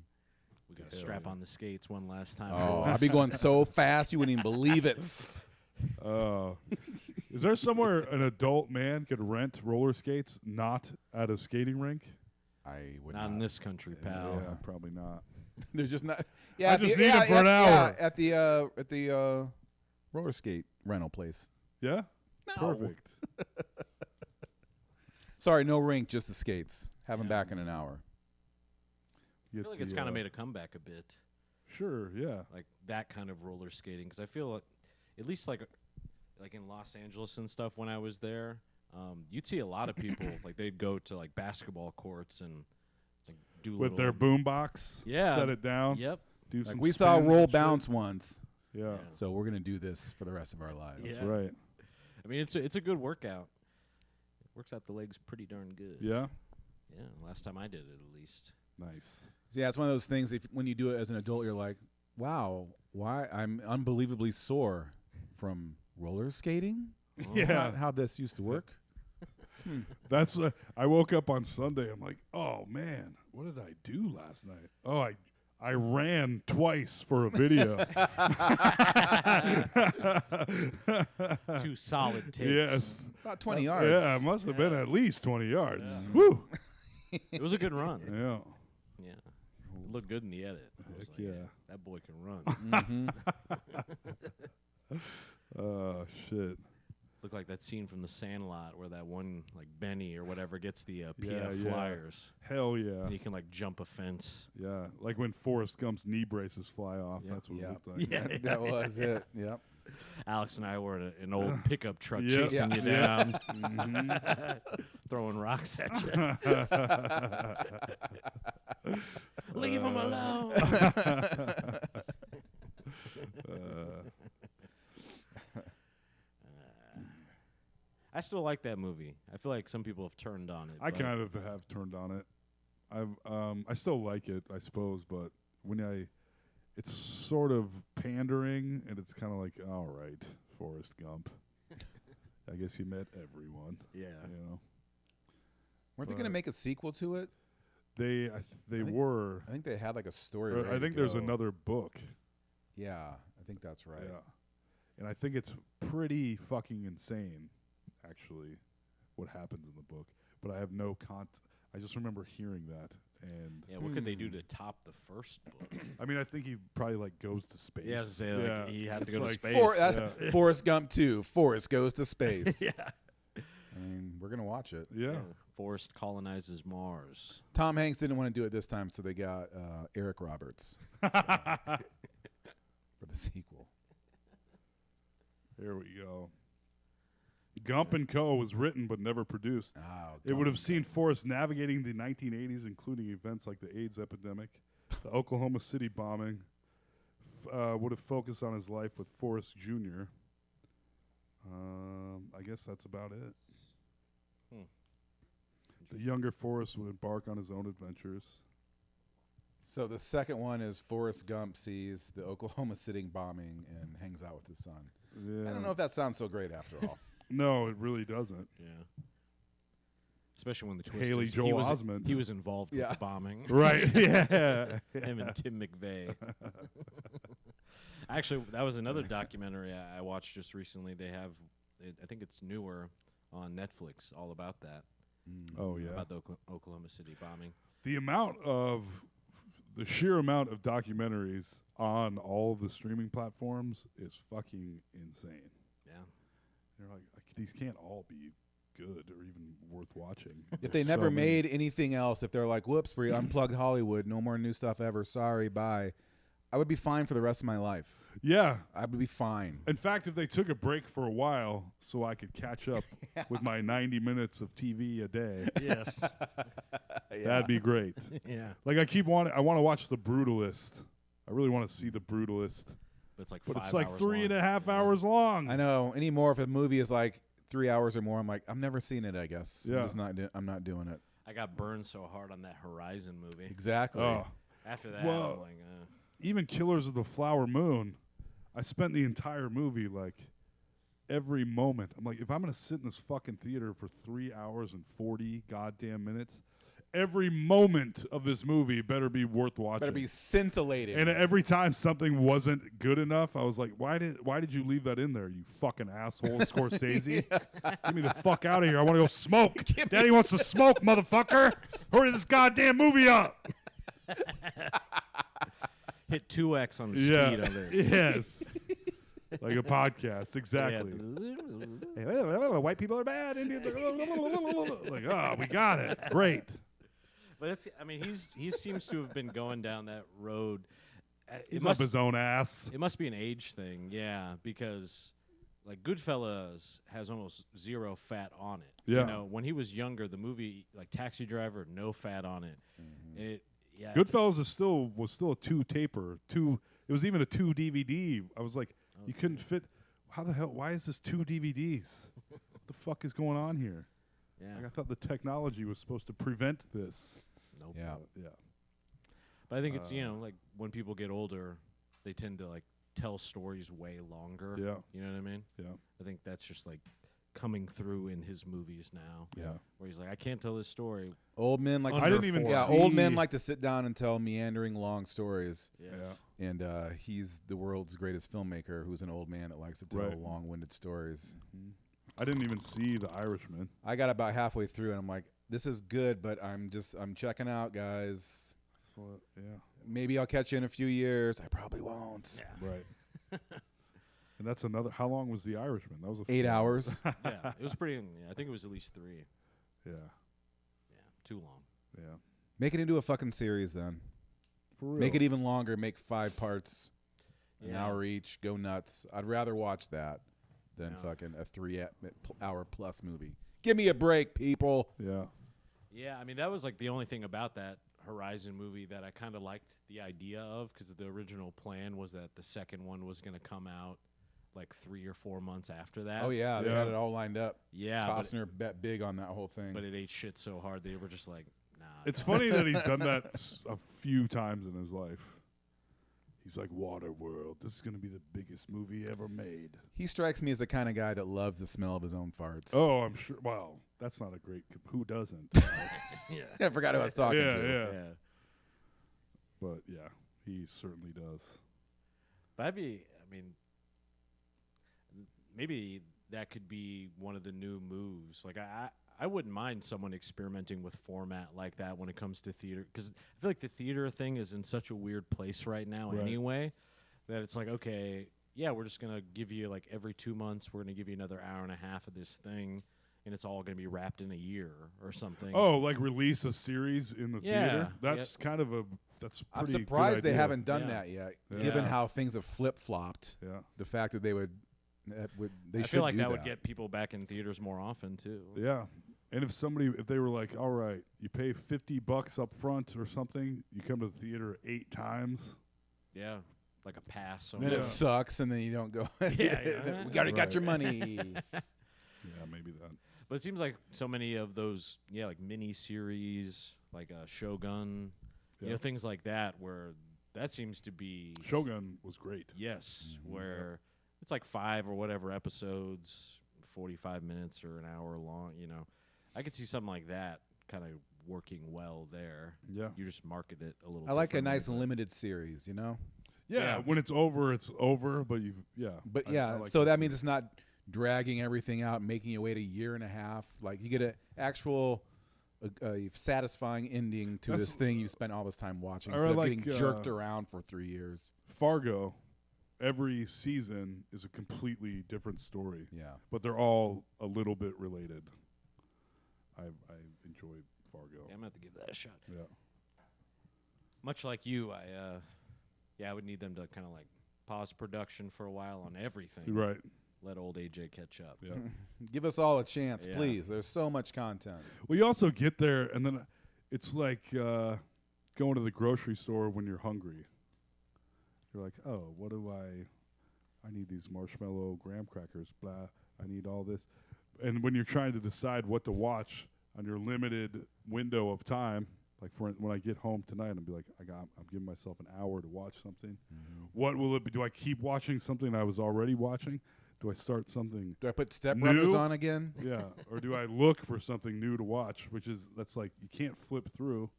We got to strap on the skates one last time. Oh, boys. I'd be going so fast you wouldn't even believe it. Is there somewhere an adult man could rent roller skates not at a skating rink? I would Not in this country, pal. Yeah, probably not. They're just not. I just need it for an hour. at the roller skate rental place. Yeah? No. Perfect. Sorry, no rink, just the skates. Have them back in an hour. I feel like it's kind of made a comeback a bit. Sure, yeah. Like that kind of roller skating, because I feel like, at least like in Los Angeles and stuff when I was there, you'd see a lot of people like they'd go to like basketball courts and like do With their boombox, Yeah. set it down. Yep. Do Like some we saw spins roll and shit. bounce once, Yeah, so we're gonna do this for the rest of our lives. Yeah. right. I mean, it's a good workout. It works out the legs pretty darn good. Yeah, Yeah. Last time I did it, at least. nice. Yeah, it's one of those things. When you do it as an adult, you're like, "Wow, why I'm unbelievably sore from roller skating." Yeah. That's not how this used to work. That's I woke up on Sunday. I'm like, oh man, what did I do last night? Oh, I ran twice for a video. 2 solid takes. Yes. About 20 yards. Yeah, it must have been at least 20 yards. Woo. It was a good run. Yeah. Yeah. It looked good in the edit. I was Heck like, yeah. that boy can run. Oh shit. Looked like that scene from The Sandlot where that one, like Benny or whatever, gets the Yeah, PF yeah. Flyers. Hell yeah. And he can like jump a fence. Yeah. Like when Forrest Gump's knee braces fly off. Yep. That's what it Yep. looked like. Yeah. That was it. Yep. Alex and I were in an old pickup truck Yep. chasing you Yeah. down, throwing rocks at you. Leave him alone. I still like that movie. I feel like some people have turned on it. I but kind of have turned on it. I still like it, I suppose, but it's sort of pandering, and it's kind of like, all right, Forrest Gump. I guess you met everyone. Yeah. You know, Weren't they going to make a sequel to it? they think- were. I think they had like a story. Or ready I think to there's go. another book. Yeah, I think that's right. Yeah, and I think it's pretty fucking insane, actually, what happens in the book. But I have no I just remember hearing that, and Yeah, what could they do to top the first book? I mean, I think he probably like goes to space. Yeah, say, like, he had to It's go to like space. Yeah. Forrest Gump 2. Forrest goes to space. Yeah. I mean, we're gonna watch it. Yeah. Forrest colonizes Mars. Tom Hanks didn't want to do it this time, so they got Eric Roberts for the sequel. There we go. Gump and Co. was written but never produced. Oh, It would have seen Forrest navigating the 1980s, including events like the AIDS epidemic, the Oklahoma City bombing. Would have focused on his life with Forrest Jr. I guess that's about it. The younger Forrest would embark on his own adventures. So the second one is Forrest Gump sees the Oklahoma City bombing and hangs out with his son. Yeah. I don't know if that sounds so great after all. No, it really doesn't. Yeah. Especially when the twist Haley is Joel Osment. he was involved with Yeah. the bombing. Right. Yeah. Him and Tim McVeigh. Actually, that was another documentary I watched just recently. They have, I think it's newer on Netflix, all about that. Oh yeah. About the Oklahoma City bombing. The sheer amount of documentaries on all of the streaming platforms is fucking insane. Yeah. You're like these can't all be good or even worth watching. If they So never many. made anything else, if they're like, whoops, we unplugged Hollywood, no more new stuff ever, sorry, bye, I would be fine for the rest of my life. Yeah. I would be fine. In fact, if they took a break for a while so I could catch up with my 90 minutes of TV a day, Yes. that'd be great. Yeah. Like I want to watch The Brutalist. I really want to see The Brutalist. But it's like But 5 it's like hours 3.5 long. hours long. I know. Anymore, if a movie is like 3 hours or more, I'm like, I've never seen it, I guess. Yeah. I'm not doing it. I got burned so hard on that Horizon movie. Exactly. Oh. After that, Well, I'm like, Even Killers of the Flower Moon, I spent the entire movie like every moment. I'm like, if I'm gonna sit in this fucking theater for 3 hours and 40 goddamn minutes, every moment of this movie better be worth watching. Better be scintillating. And every time something wasn't good enough, I was like, why did you leave that in there, you fucking asshole, Scorsese? Get me the fuck out of here. I want to go smoke. Daddy wants to smoke, motherfucker. Hurry this goddamn movie up. hit 2x on the Yeah. speed on this. Yes. Like a podcast, exactly. Yeah. White people are bad. Indians are like, oh, we got it. Great. But it's, I mean, he seems to have been going down that road. He's up his own ass. It must be an age thing, yeah, because like Goodfellas has almost zero fat on it. Yeah. You know, when he was younger, the movie like Taxi Driver, no fat on it. Yeah. Goodfellas was still a 2 taper. It was even a 2 DVD. I was like, you couldn't fit. How the hell? Why is this 2 DVDs? What the fuck is going on here? Yeah. Like, I thought the technology was supposed to prevent this. Nope. Yeah. Yeah. But I think it's, like when people get older, they tend to like tell stories way longer. Yeah. You know what I mean? Yeah. I think that's just like coming through in his movies now. Yeah. Where he's like, I can't tell this story. Old men like I to didn't even old men see- like to sit down and tell meandering long stories. Yes. And he's the world's greatest filmmaker who's an old man that likes to tell Right. long-winded stories. I didn't even see The Irishman. I got about halfway through and I'm like, this is good, but I'm checking out, guys. Well, yeah. Maybe I'll catch you in a few years. I probably won't. Right. And that's another. How long was The Irishman? That was 8 hours. Yeah, it was pretty. I think it was at least 3. Yeah. Yeah, too long. Yeah. Make it into a fucking series then. For real. Make it even longer. Make 5 parts, an Yeah. hour each. Go nuts. I'd rather watch that than Yeah. fucking a 3-hour plus movie. Give me a break, people. Yeah. Yeah, I mean that was like the only thing about that Horizon movie that I kind of liked the idea of, because the original plan was that the second one was going to come out like 3 or 4 months after that. Oh yeah, they Yeah. had it all lined up. Yeah, Costner bet big on that whole thing. but it ate shit so hard they were just like, nah. It's funny that he's done that a few times in his life. He's like, Waterworld, this is going to be the biggest movie ever made. He strikes me as the kind of guy that loves the smell of his own farts. Oh, I'm sure. Well, that's not a great. Who doesn't? Yeah. I forgot who I was talking yeah, to. yeah. Yeah. But yeah, he certainly does. But I mean, maybe that could be one of the new moves. Like I wouldn't mind someone experimenting with format like that when it comes to theater, because I feel like the theater thing is in such a weird place right now Right. anyway, that it's like, okay, yeah, we're just gonna give you like every 2 months we're gonna give you another hour and a half of this thing, and it's all gonna be wrapped in a year or something. Oh, like release a series in the Yeah, theater? That's kind of a. That's I'm pretty good surprised they idea. haven't done Yeah. that yet, Yeah. given Yeah. how things have flip-flopped. Yeah. The fact that they would they I should feel like do that would get people back in theaters more often too. Yeah. And if they were like, all right, you pay $50 up front or something, you come to the theater 8 times. Yeah, like a pass. Then Yeah. it sucks, and then you don't go. Yeah. We got Right. your money. Yeah, maybe that. But it seems like so many of those, like mini series, like Shogun, Yeah. things like that, where that seems to be Shogun was great. yes, where it's like 5 or whatever episodes, 45 minutes or an hour long. I could see something like that kind of working well there. Yeah. You just market it a little. I like a differently, nice but- limited series, Yeah, Yeah. when it's over, but But I yeah, like so that too. means it's not dragging everything out, making you wait a year and a half. Like you get an actual satisfying ending to this That's- thing you spent all this time watching, I instead of like, getting jerked around for 3 years. Fargo, every season is a completely different story, Yeah. but they're all a little bit related. I enjoy Fargo. Yeah, I'm gonna have to give that a shot. Yeah. Much like you, I would need them to kind of like pause production for a while on everything. Right. Let old AJ catch up. Yeah. Give us all a chance, Yeah. please. There's so much content. Well, you also get there, and then it's like going to the grocery store when you're hungry. You're like, oh, what do I need these marshmallow graham crackers, blah. I need all this. And when you're trying to decide what to watch on your limited window of time, like when I get home tonight, I'll be like, I'm giving myself an hour to watch something. What will it be? Do I keep watching something I was already watching? Do I start something? Do I put Step Brothers New? on again? Yeah. Or do I look for something new to watch? That's like, you can't flip through.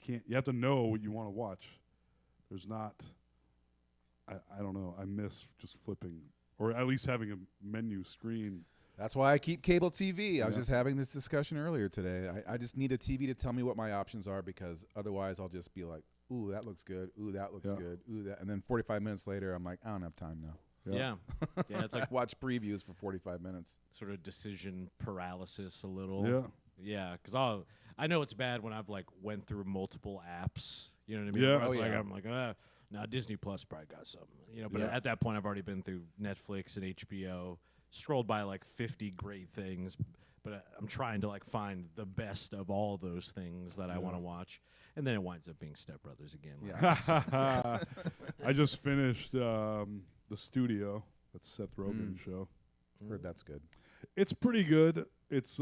You have to know what you want to watch. There's not, I don't know. I miss just flipping, or at least having a menu screen. That's why I keep cable TV. I was Yeah. just having this discussion earlier today. I just need a TV to tell me what my options are, because otherwise I'll just be like, ooh, that looks good. Ooh, that looks Yeah. good. Ooh, that. And then 45 minutes later, I'm like, I don't have time now. Yeah. Yeah, it's like Watch previews for 45 minutes. sort of decision paralysis a little. Yeah. Yeah, because I know it's bad when I've like went through multiple apps. You know what I mean? Yeah. Where I was Oh, like, yeah. I'm like, nah, Disney Plus probably got something. But Yeah. at that point, I've already been through Netflix and HBO, scrolled by like 50 great things, but I'm trying to like find the best of all those things that I want to watch, and then it winds up being Step Brothers again. Yeah. I just finished The Studio. That's Seth Rogen's show. Heard that's good. It's pretty good. It's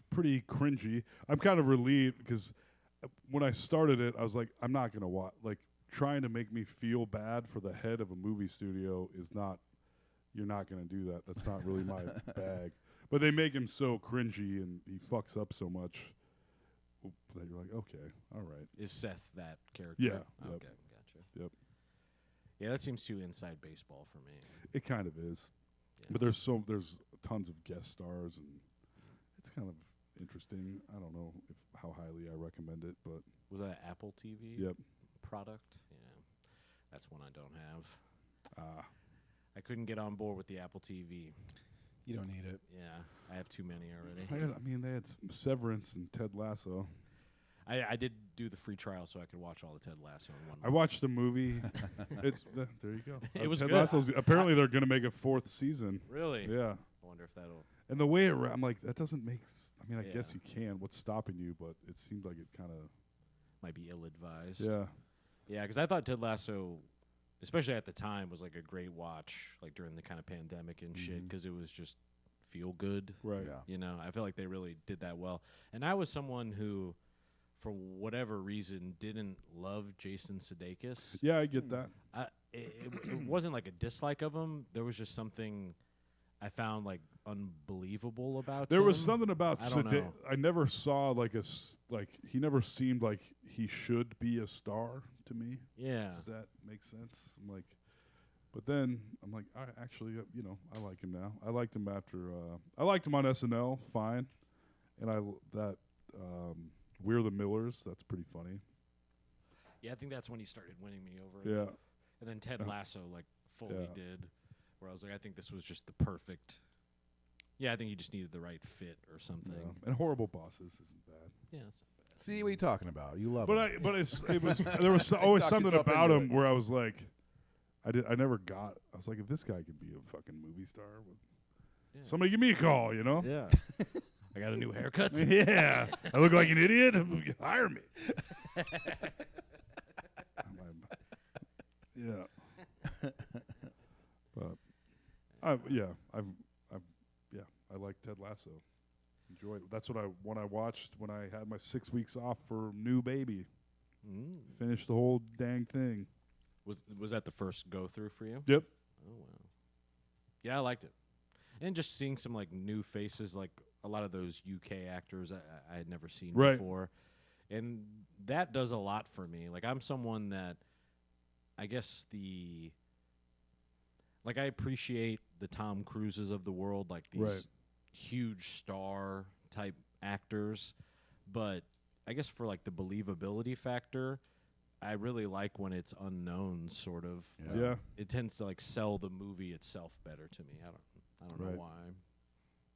pretty cringy. I'm kind of relieved because when I started it, I was like, I'm not going to watch. Like, trying to make me feel bad for the head of a movie studio is not, you're not going to do that. That's not really my bag. But they make him so cringy and he fucks up so much that you're like, okay, all right. Is Seth that character? Yeah, Okay, yep. gotcha. Yep. Yeah, that seems too inside baseball for me. It kind of is. Yeah. But there's tons of guest stars and it's kind of interesting. I don't know how highly I recommend it, but Was that an Apple TV yep. product? Yeah, that's one I don't have. Ah, I couldn't get on board with the Apple TV. You don't need it. Yeah, I have too many already. I mean, they had Severance and Ted Lasso. I did do the free trial so I could watch all the Ted Lasso in one I month. watched the movie. There you go. It was Ted good. Lasso's, apparently, they're going to make a 4th season. Really? Yeah. I wonder if that'll... And the way I'm like, that doesn't make. I mean, I Yeah. guess you can. What's stopping you? But it seemed like it kind of. Might be ill-advised. Yeah. Yeah, because I thought Ted Lasso, especially at the time, was like a great watch, like during the kind of pandemic and shit, because it was just feel good. Right. Yeah. You know, I feel like they really did that well. And I was someone who, for whatever reason, didn't love Jason Sudeikis. Yeah, I get that. It wasn't like a dislike of him. There was just something I found like unbelievable about There him. was something about I don't know. I never saw like he never seemed like he should be a star to me. Yeah. Does that make sense? I'm like, but then I'm like, I actually, I like him now. I liked him after. I liked him on SNL, fine, and We're the Millers. That's pretty funny. Yeah, I think that's when he started winning me over. Yeah. And then Ted Lasso like fully Yeah. did, where I was like, I think this was just the perfect. Yeah, I think he just needed the right fit or something. Yeah. And Horrible Bosses isn't bad. Yeah. It's not bad. See what are you talking about? You love But him. it was there was always Talk something yourself about into him it. where I was like, I never got. I was like, if this guy could be a fucking movie star, Yeah. somebody give me a call, you know? Yeah. I got a new haircut. Yeah. I look like an idiot. Hire me. Yeah. But I like Ted Lasso. Enjoyed it. That's what I watched when I had my 6 weeks off for new baby. Mm. Finished the whole dang thing. Was that the first go through for you? Yep. Oh wow. Yeah, I liked it, and just seeing some like new faces, like a lot of those UK actors I had never seen Right. before, and that does a lot for me. Like I'm someone that, I guess I appreciate the Tom Cruises of the world, like these Right. huge star type actors, but I guess for like the believability factor, I really like when it's unknown, sort of. Yeah. It tends to like sell the movie itself better to me. I don't Right. know why,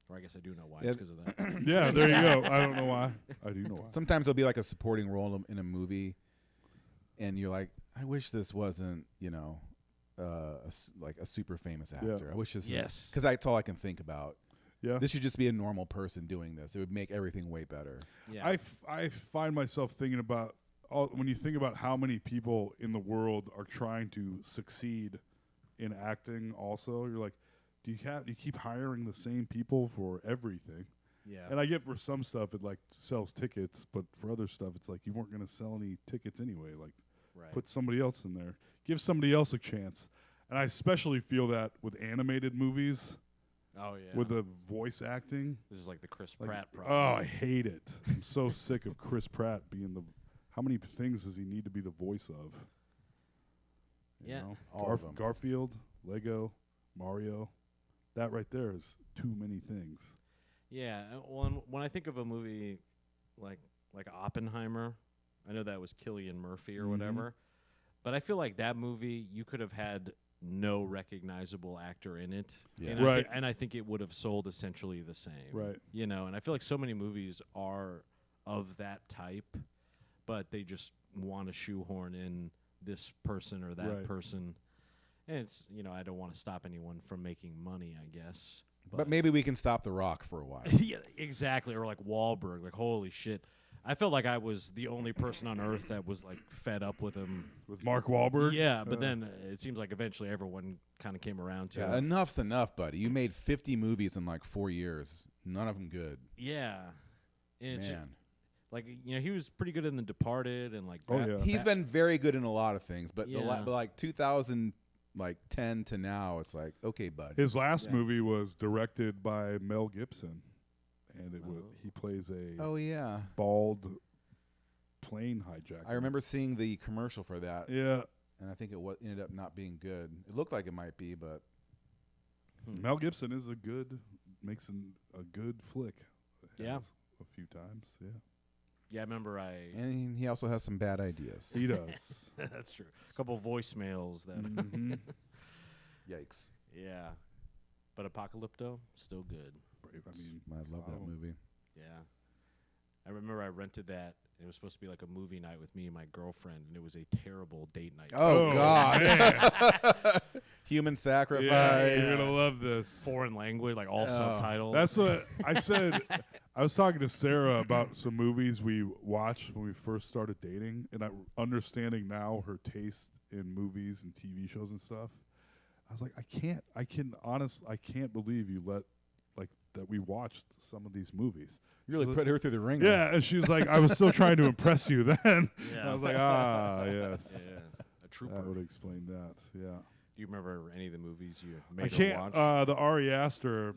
or I guess I do know why. Yeah. It's because of that. Yeah, there you go. I don't know why. I do know why. Sometimes there'll be like a supporting role in a movie, and you're like, I wish this wasn't, like a super famous actor. I wish this was, Yes. because that's all I can think about. Yeah. This should just be a normal person doing this. It would make everything way better. Yeah, I find myself thinking about when you think about how many people in the world are trying to succeed in acting. Also, you're like, do you keep hiring the same people for everything? yeah, And I get for some stuff it like sells tickets, but for other stuff it's like you weren't going to sell any tickets anyway. Like right. put somebody else in there, give somebody else a chance. And I especially feel that with animated movies, Oh yeah, with the voice acting. this is like the Chris Like, Pratt oh, problem. I hate it. I'm so sick of Chris Pratt being the. How many things does he need to be the voice of? You Yeah. know? All of them. Garfield, Lego, Mario. That right there is too many things. Yeah, when I think of a movie like Oppenheimer, I know that was Cillian Murphy or Mhm. whatever, but I feel like that movie you could have had no recognizable actor in it, Yeah. and Right. I think it would have sold essentially the same, Right. You know, and I feel like so many movies are of that type, but they just want to shoehorn in this person or that Right. person, and it's I don't want to stop anyone from making money, I guess. But maybe we can stop The Rock for a while. Yeah, exactly. Or like Wahlberg. Like, holy shit. I felt like I was the only person on earth that was like fed up with him. With Mark Wahlberg? Yeah, but then it seems like eventually everyone kind of came around to Yeah, it. enough's enough, buddy. You made 50 movies in like 4 years. None of them good. Yeah. And it's Man. like, he was pretty good in The Departed and like Oh, yeah. He's been very good in a lot of things, but Yeah. but like 2010 to now, it's like, okay, bud. His last Yeah. movie was directed by Mel Gibson, and he plays a Oh yeah, bald plane hijacker. I remember seeing the commercial for that, Yeah, and I think it ended up not being good. It looked like it might be, but Mel Gibson is makes a good flick. It Yeah. has a few times. Yeah, Yeah, I remember And he also has some bad ideas. he does. That's true. A couple voicemails that. Mhm. Yikes. Yeah. But Apocalypto, still good. I mean, I love that follow. movie. Yeah. I remember I rented that. It was supposed to be like a movie night with me and my girlfriend, and it was a terrible date night. Oh, God. man. Human sacrifice. Yeah, you're gonna love this. Foreign language, like all Oh. subtitles. That's what I said. I was talking to Sarah about some movies we watched when we first started dating, and understanding now her taste in movies and TV shows and stuff. I was like, I can't believe you let that we watched some of these movies. You really She's put her through the ringer. Yeah, and she was like, I was still trying to impress you then. And Yeah. I was like, yes. Yeah, a trooper. That would explain that. Yeah. Do you remember any of the movies you I made her can't. watch? The Ari Aster.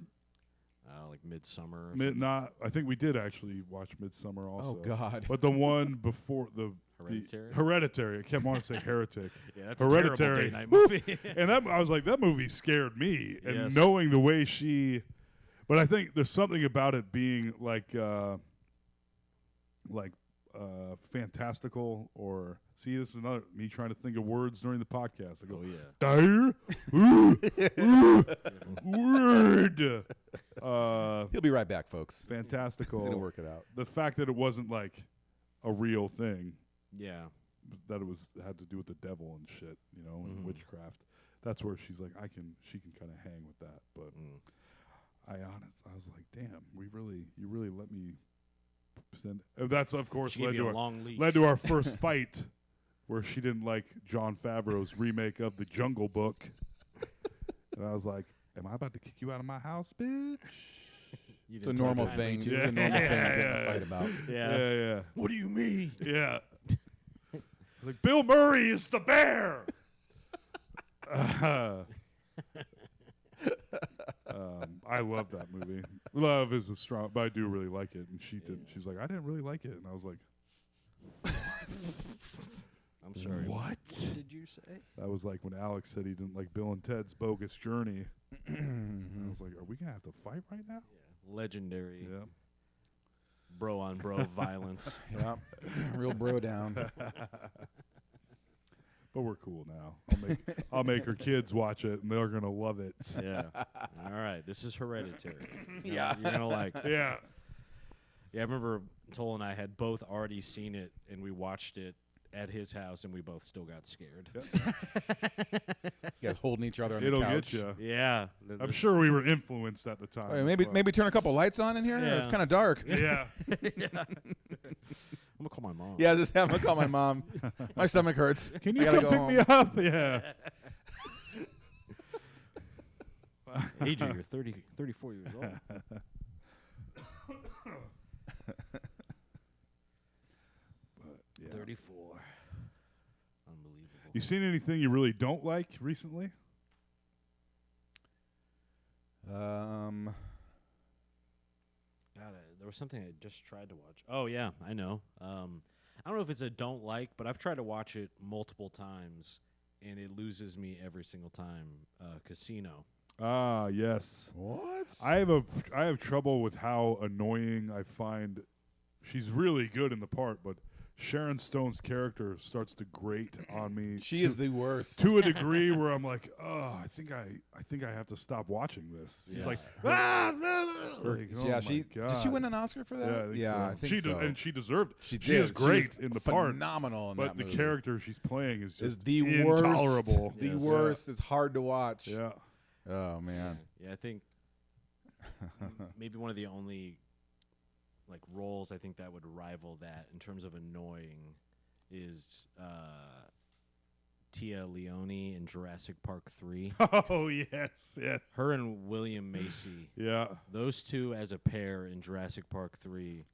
Like Midsummer. Or something? I think we did actually watch Midsummer also. Oh, God. But the one before the Hereditary? Hereditary. I kept wanting to say Heretic. Yeah, that's a terrible Hereditary. date night movie. And I was like, that movie scared me. And Yes. knowing the way but I think there's something about it being fantastical or this is another me trying to think of words during the podcast. I go, Oh, yeah. word. He'll be right back, folks. Fantastical. He's going to work it out. The fact that it wasn't like a real thing, Yeah. that it had to do with the devil and shit, and witchcraft. That's where she's like, she can kind of hang with that. But I was like, damn, you really let me send. That's of course She gave led you to a long leash. led to our first fight, where she didn't like Jon Favreau's remake of The Jungle Book, and I was like, am I about to kick you out of my house, bitch? You It's a didn't normal tell me thing. to. It's a normal thing to get in Yeah. a fight about. Yeah. Yeah. What do you mean? Yeah. Like, Bill Murray is the bear. I love that movie. Love is a strong, but I do really like it. And she didn't. She's like, I didn't really like it, and I was like, I'm sorry. What? Did you say? that was like when Alex said he didn't like Bill and Ted's Bogus Journey. And I was like, are we gonna have to fight right now? Legendary Yeah. bro on bro violence. Yeah. Real bro down. But we're cool now. I'll make her kids watch it, and they're gonna love it. Yeah. All right. This is Hereditary. Yeah. You're gonna like. Yeah. Yeah, I remember Toll and I had both already seen it, and we watched it at his house, and we both still got scared. You guys holding each other on It'll the couch. get you. Yeah. I'm sure we were influenced at the time. Oh, maybe but- maybe turn a couple lights on in here. Yeah. It's kind of dark. Yeah. I'm gonna call my mom. Yeah, just have to call my mom. My stomach hurts. Can I you gotta come go pick home. me up? Yeah. AJ, you're 34 years old. Yeah. 34. Unbelievable. You seen anything you really don't like recently? God, there was something I just tried to watch. Oh yeah, I know. I don't know if it's a don't like, but I've tried to watch it multiple times, and it loses me every single time. Casino. Ah, yes. What? I have trouble with how annoying I find. She's really good in the part, but Sharon Stone's character starts to grate on me. She is the worst. to a degree where I'm like, oh, I think I have to stop watching this. She's Yes. like, like, oh yeah, my she God. did she win an Oscar for that? Yeah, I think so. I think so. And she deserved it. She She did. is great was in the part, phenomenal in but that the movie. character she's playing is is just the worst. intolerable. The Yes. worst. It's hard to watch. Yeah. Oh man. Yeah, I think maybe one of the only like roles I think that would rival that in terms of annoying is Tia Leone in Jurassic Park 3. Oh yes, yes. Her and William Macy. Yeah. Those two as a pair in Jurassic Park 3,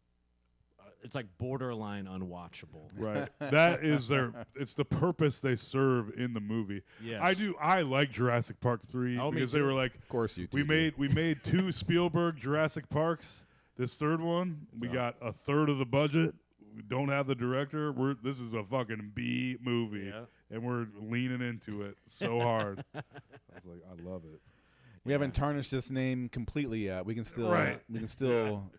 it's like borderline unwatchable. Right. That is it's the purpose they serve in the movie. Yes. I like Jurassic Park 3 Oh, me because they too. were like, Of course you. we made two Spielberg Jurassic Parks. This third one, we got a third of the budget. We don't have the director. This is a fucking B movie, Yeah. and we're leaning into it so hard. I was like, I love it. We haven't tarnished this name completely yet. We can still. Right. We can still.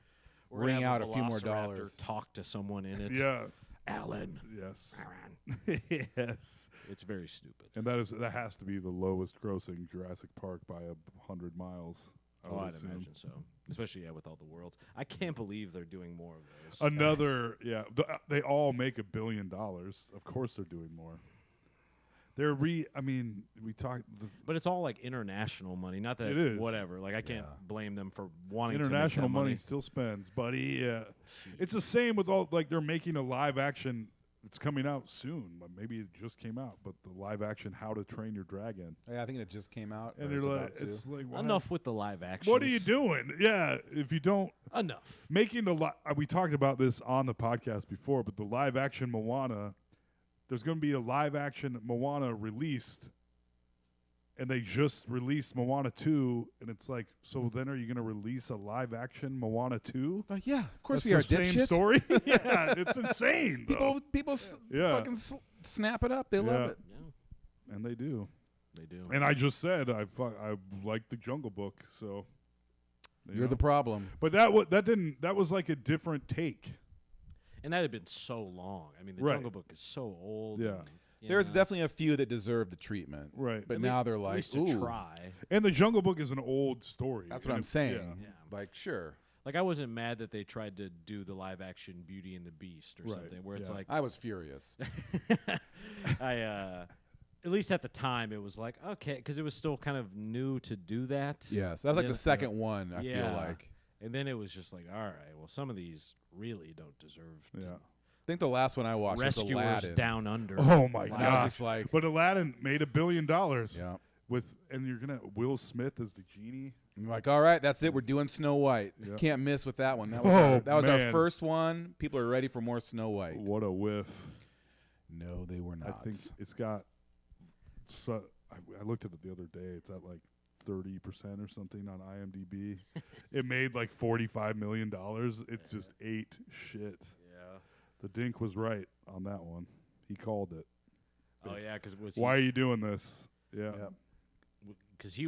We're gonna wring have out a few more Velociraptor dollars. Talk to someone in it. Yeah. Alan. Yes. Alan. Yes. It's very stupid. And that has to be the lowest grossing Jurassic Park by 100 miles. I would I'd assume. imagine so. Especially with all the worlds. I can't believe they're doing more of those. Another, yeah. They all make $1 billion. Of course they're doing more. I mean, we talked. But it's all like international money, not that It is. whatever. Like I can't blame them for wanting International to make that money still spends, buddy. Yeah. It's the same with all, like, they're making a live action. It's coming out soon. But maybe it just came out. But the live action How to Train Your Dragon. Yeah, I think it just came out. And or they're it's like, about to. it's like, why- Enough with the live action. What are you doing? Yeah. If you don't. Enough. Making we talked about this on the podcast before, but the live action Moana, there's going to be a live action Moana released, and they just released Moana 2, and it's like, so then are you going to release a live action Moana 2? Yeah, of course That's we are. the same Dipshit. story. Yeah, it's insane. though. People Yeah. fucking snap it up. They love it. Yeah, And they do. they do. And I just said I like the Jungle Book, so You're the problem. But that was like a different take. And that had been so long. I mean, the Right. Jungle Book is so old. Yeah. and, you There's know, definitely a few that deserve the treatment. Right. But at now lea- they're at like, least ooh. to try. And the Jungle Book is an old story. That's what And I'm saying. Yeah. Like, sure. Like I wasn't mad that they tried to do the live action Beauty and the Beast or Right, something, where it's yeah. like I was furious. at least at the time it was like okay, because it was still kind of new to do that. Yes. That was like Yeah. the second one, I feel Yeah. like. And then it was just like, all right, well, some of these really don't deserve to Yeah. I think the last one I watched was Rescuers Aladdin. Down Under. Oh my Like, I was gosh. just like, But Aladdin made $1 billion yeah. and you're gonna Will Smith as the genie. I'm like, all right, that's it. We're doing Snow White. Yeah. Can't miss with that one. That was, Oh, that was our man. first one. People are ready for more Snow White. What a whiff! No, they were not. I think it's got. I looked at it the other day. It's at like 30% or something on IMDb. It made like $45 million. It's just ate shit. Yeah. The Dink was right on that one. He called it. Oh yeah, because was Why are you doing this? Yeah. Yep. because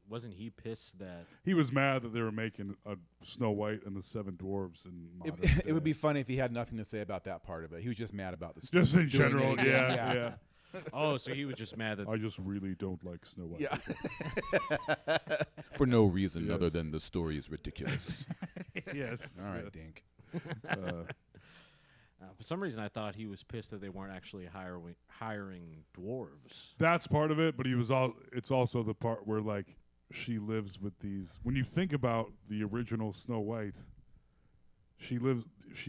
wasn't he pissed that He was mad that they were making a Snow White and the Seven Dwarves in modern it would day. be funny if he had nothing to say about that part of it. He was just mad about the story. Just in doing general, it yeah, again. yeah. oh so he was just mad that I just really don't like Snow White. Yeah. For no reason Yes. other than the story is ridiculous. Yes. All right, yes. Dink. for some reason I thought he was pissed that they weren't actually hiring dwarves. That's part of it, but it's also the part where like she lives with these. When you think about the original Snow White, she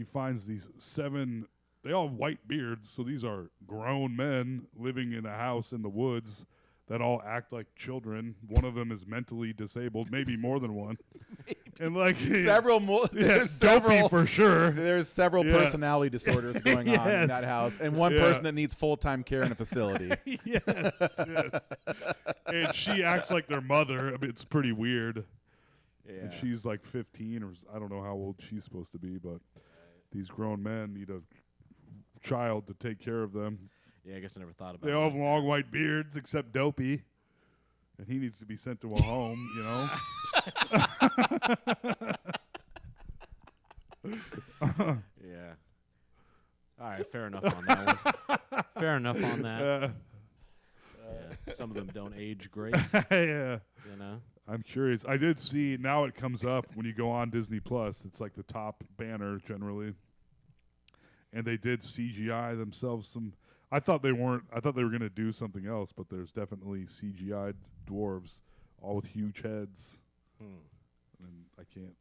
finds these 7. They all have white beards, so these are grown men living in a house in the woods that all act like children. One of them is mentally disabled, maybe more than one. And like Several more. yeah, There's dopey several. for sure. There's several Yeah. personality disorders going on in that Yes. house, and one Yeah. person that needs full-time care in a facility. Yes, yes. And she acts like their mother. I mean, it's pretty weird. Yeah. And she's like 15, or I don't know how old she's supposed to be, but these grown men need a child to take care of them. Yeah, I guess I never thought about They it. all have long white beards except Dopey, and he needs to be sent to a home, you know? Yeah. All right, fair enough on that one. Fair enough on that. Yeah, some of them don't age great, Yeah. you know. I'm curious. I did see, now it comes up when you go on Disney Plus. It's like the top banner generally. And they did CGI themselves some. I thought they weren't. I thought they were going to do something else, but there's definitely CGI'd dwarves, all with huge heads. And I can't.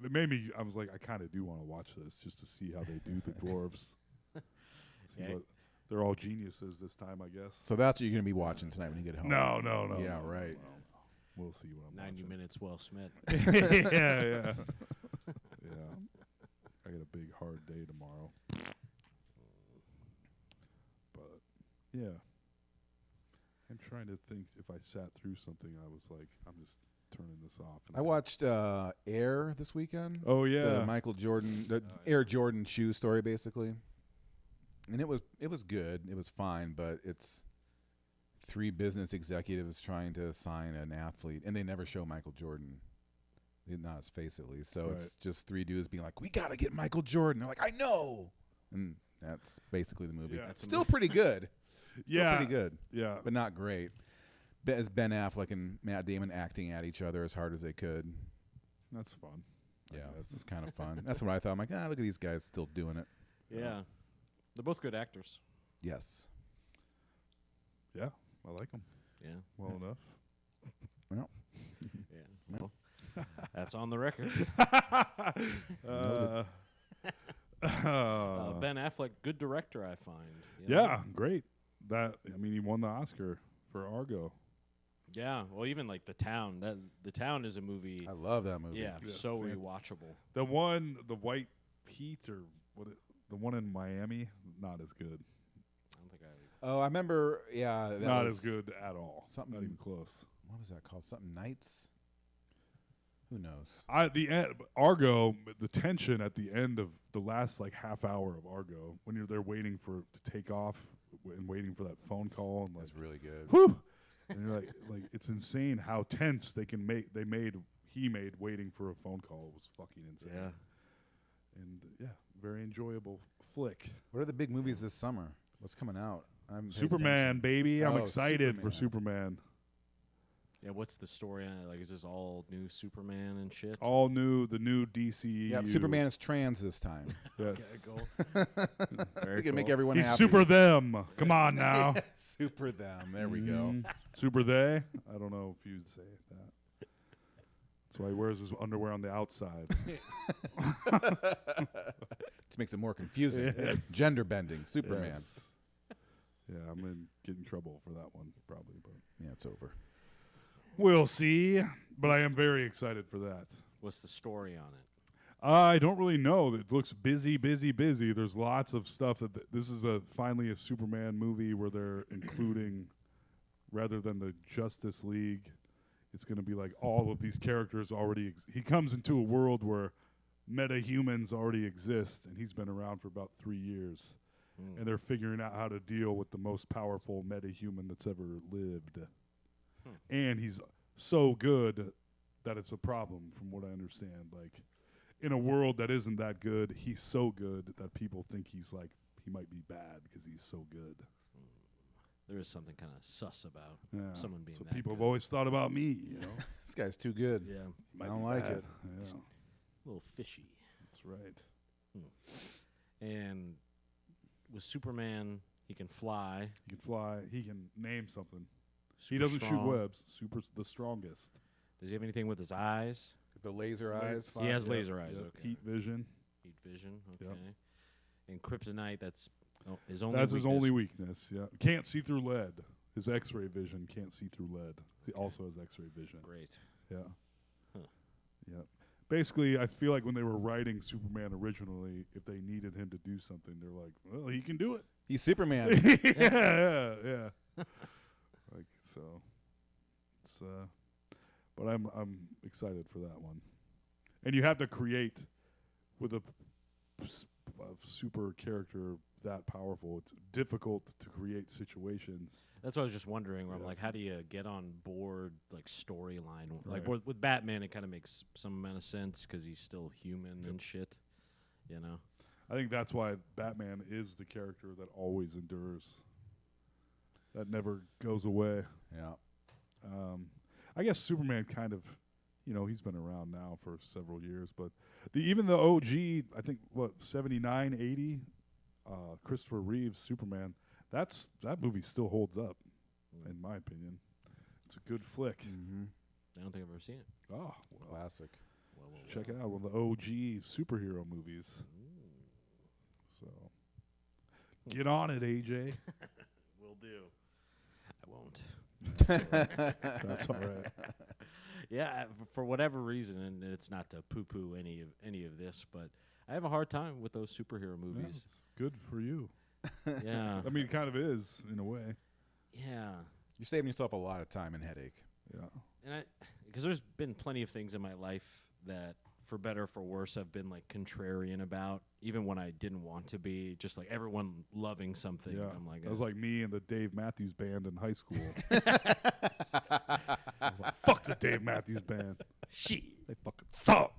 It made me. I was like, I kind of do want to watch this just to see how they do the dwarves. See Yeah. what, they're all geniuses this time, I guess. So that's what you're going to be watching tonight when you get home. No. Yeah, no, right. no. We'll see what I'm 90 watching. minutes well spent. Yeah. I got a big hard day tomorrow. But yeah. I'm trying to think if I sat through something I was like, I'm just turning this off. I watched Air this weekend. Oh yeah. The Michael Jordan, the Air Jordan shoe story, basically. And it was good. It was fine, but it's 3 business executives trying to sign an athlete, and they never show Michael Jordan. not his face at least. So Right. it's just three dudes being like, "We gotta get Michael Jordan." They're like, "I know," and that's basically the movie. Yeah. It's still pretty good. Yeah. Pretty good, Yeah. but not great. As Ben Affleck and Matt Damon acting at each other as hard as they could. That's fun. I Yeah, guess. it's kind of fun. That's what I thought. I'm like, look at these guys still doing it. Yeah. They're both good actors. Yes. Yeah. I like them Yeah. well enough. Well, Yeah. Well, that's on the record. Ben Affleck, good director, I find. you know? Yeah, great. He won the Oscar for Argo. Yeah. Well, even like The Town. The Town is a movie. I love that movie. Yeah, Yeah, so fan- rewatchable. The White Heat, or the one in Miami, not as good. I don't think I. Oh, I remember. Yeah, that Not was as good at all. something- Not even close. What was that called? Something Nights. Who knows? The end, Argo, the tension at the end of the last like half hour of Argo, when you're there waiting to take off and waiting for that phone call, and like, That's really good. whew, and you're like it's insane how tense he made waiting for a phone call. It was fucking insane. Yeah. And yeah, very enjoyable flick. What are the big movies this summer? What's coming out? I'm Superman, baby. I'm Oh, excited for Superman. Superman. Yeah. What's the story on it? Like, is this all new Superman and shit? All new, the new DCEU. Yeah, Superman is trans this time. Yes. Very We can make cool. everyone He's happy. super them. Come on now. Super them. There we go. Mhm. Super they. I don't know if you'd say that. That's why he wears his underwear on the outside. This makes it more confusing. Yes. Gender bending. Superman. Yes. Yeah, I'm gonna get in trouble for that one probably, but Yeah, it's over. we'll see. But I am very excited for that. What's the story on it? I don't really know. It looks busy. There's lots of stuff this is finally a Superman movie where they're including, rather than the Justice League, it's going to be like all of these characters already. He comes into a world where meta-humans already exist, and he's been around for about 3 years, and they're figuring out how to deal with the most powerful meta-human that's ever lived. And he's so good that it's a problem, from what I understand. Like, in a world that isn't that good, he's so good that people think he might be bad because he's so good. There is something kind of sus about Yeah. someone being So that people good. have always thought about me, you know. This guy's too good. Yeah. Might I don't be like bad. it. Yeah, A little fishy. that's right. And with Superman, he can fly. He can fly. He can name something. He super doesn't shoot strong. webs. The strongest. Does he have anything with his eyes? The laser eyes. He has Yep, laser eyes, yep. okay. Heat vision. Heat vision. Okay. Yep. And kryptonite. That's his only. That's his weakness. only weakness. Yeah. Can't see through lead. His X-ray vision can't see through lead. He also has X-ray vision. Great. Yeah. Huh. Yeah. Basically, I feel like when they were writing Superman originally, if they needed him to do something, they're like, well, he can do it. He's Superman. yeah. Like, so it's but I'm excited for that one. And you have to create with a super character that powerful. It's difficult to create situations. That's what I was just wondering. Where I'm Yeah. like, how do you get on board like storyline? Like Right. with Batman, it kind of makes some amount of sense because he's still human and shit. You know. I think that's why Batman is the character that always endures. That never goes away. Yeah. I guess Superman kind of, he's been around now for several years, but even the OG, I think, 79, 80, Christopher Reeve's Superman, that movie still holds up, in my opinion. It's a good flick. Mm-hmm. I don't think I've ever seen it. Oh, Classic. Well, check it out. One of the OG superhero movies. So, get on it, AJ. Will do. I won't. That's all right. Yeah, for whatever reason, and it's not to poo-poo any of this, but I have a hard time with those superhero Yeah, movies. it's good for you. Yeah, I mean, it kind of is, in a way. yeah, You're saving yourself a lot of time and headache. Yeah. and because there's been plenty of things in my life that, for better or for worse, I've been like contrarian about, even when I didn't want to be. Just like everyone loving something, Yeah. I'm like, That was like me and the Dave Matthews Band in high school. I was like, fuck the Dave Matthews Band. shit. They fucking suck.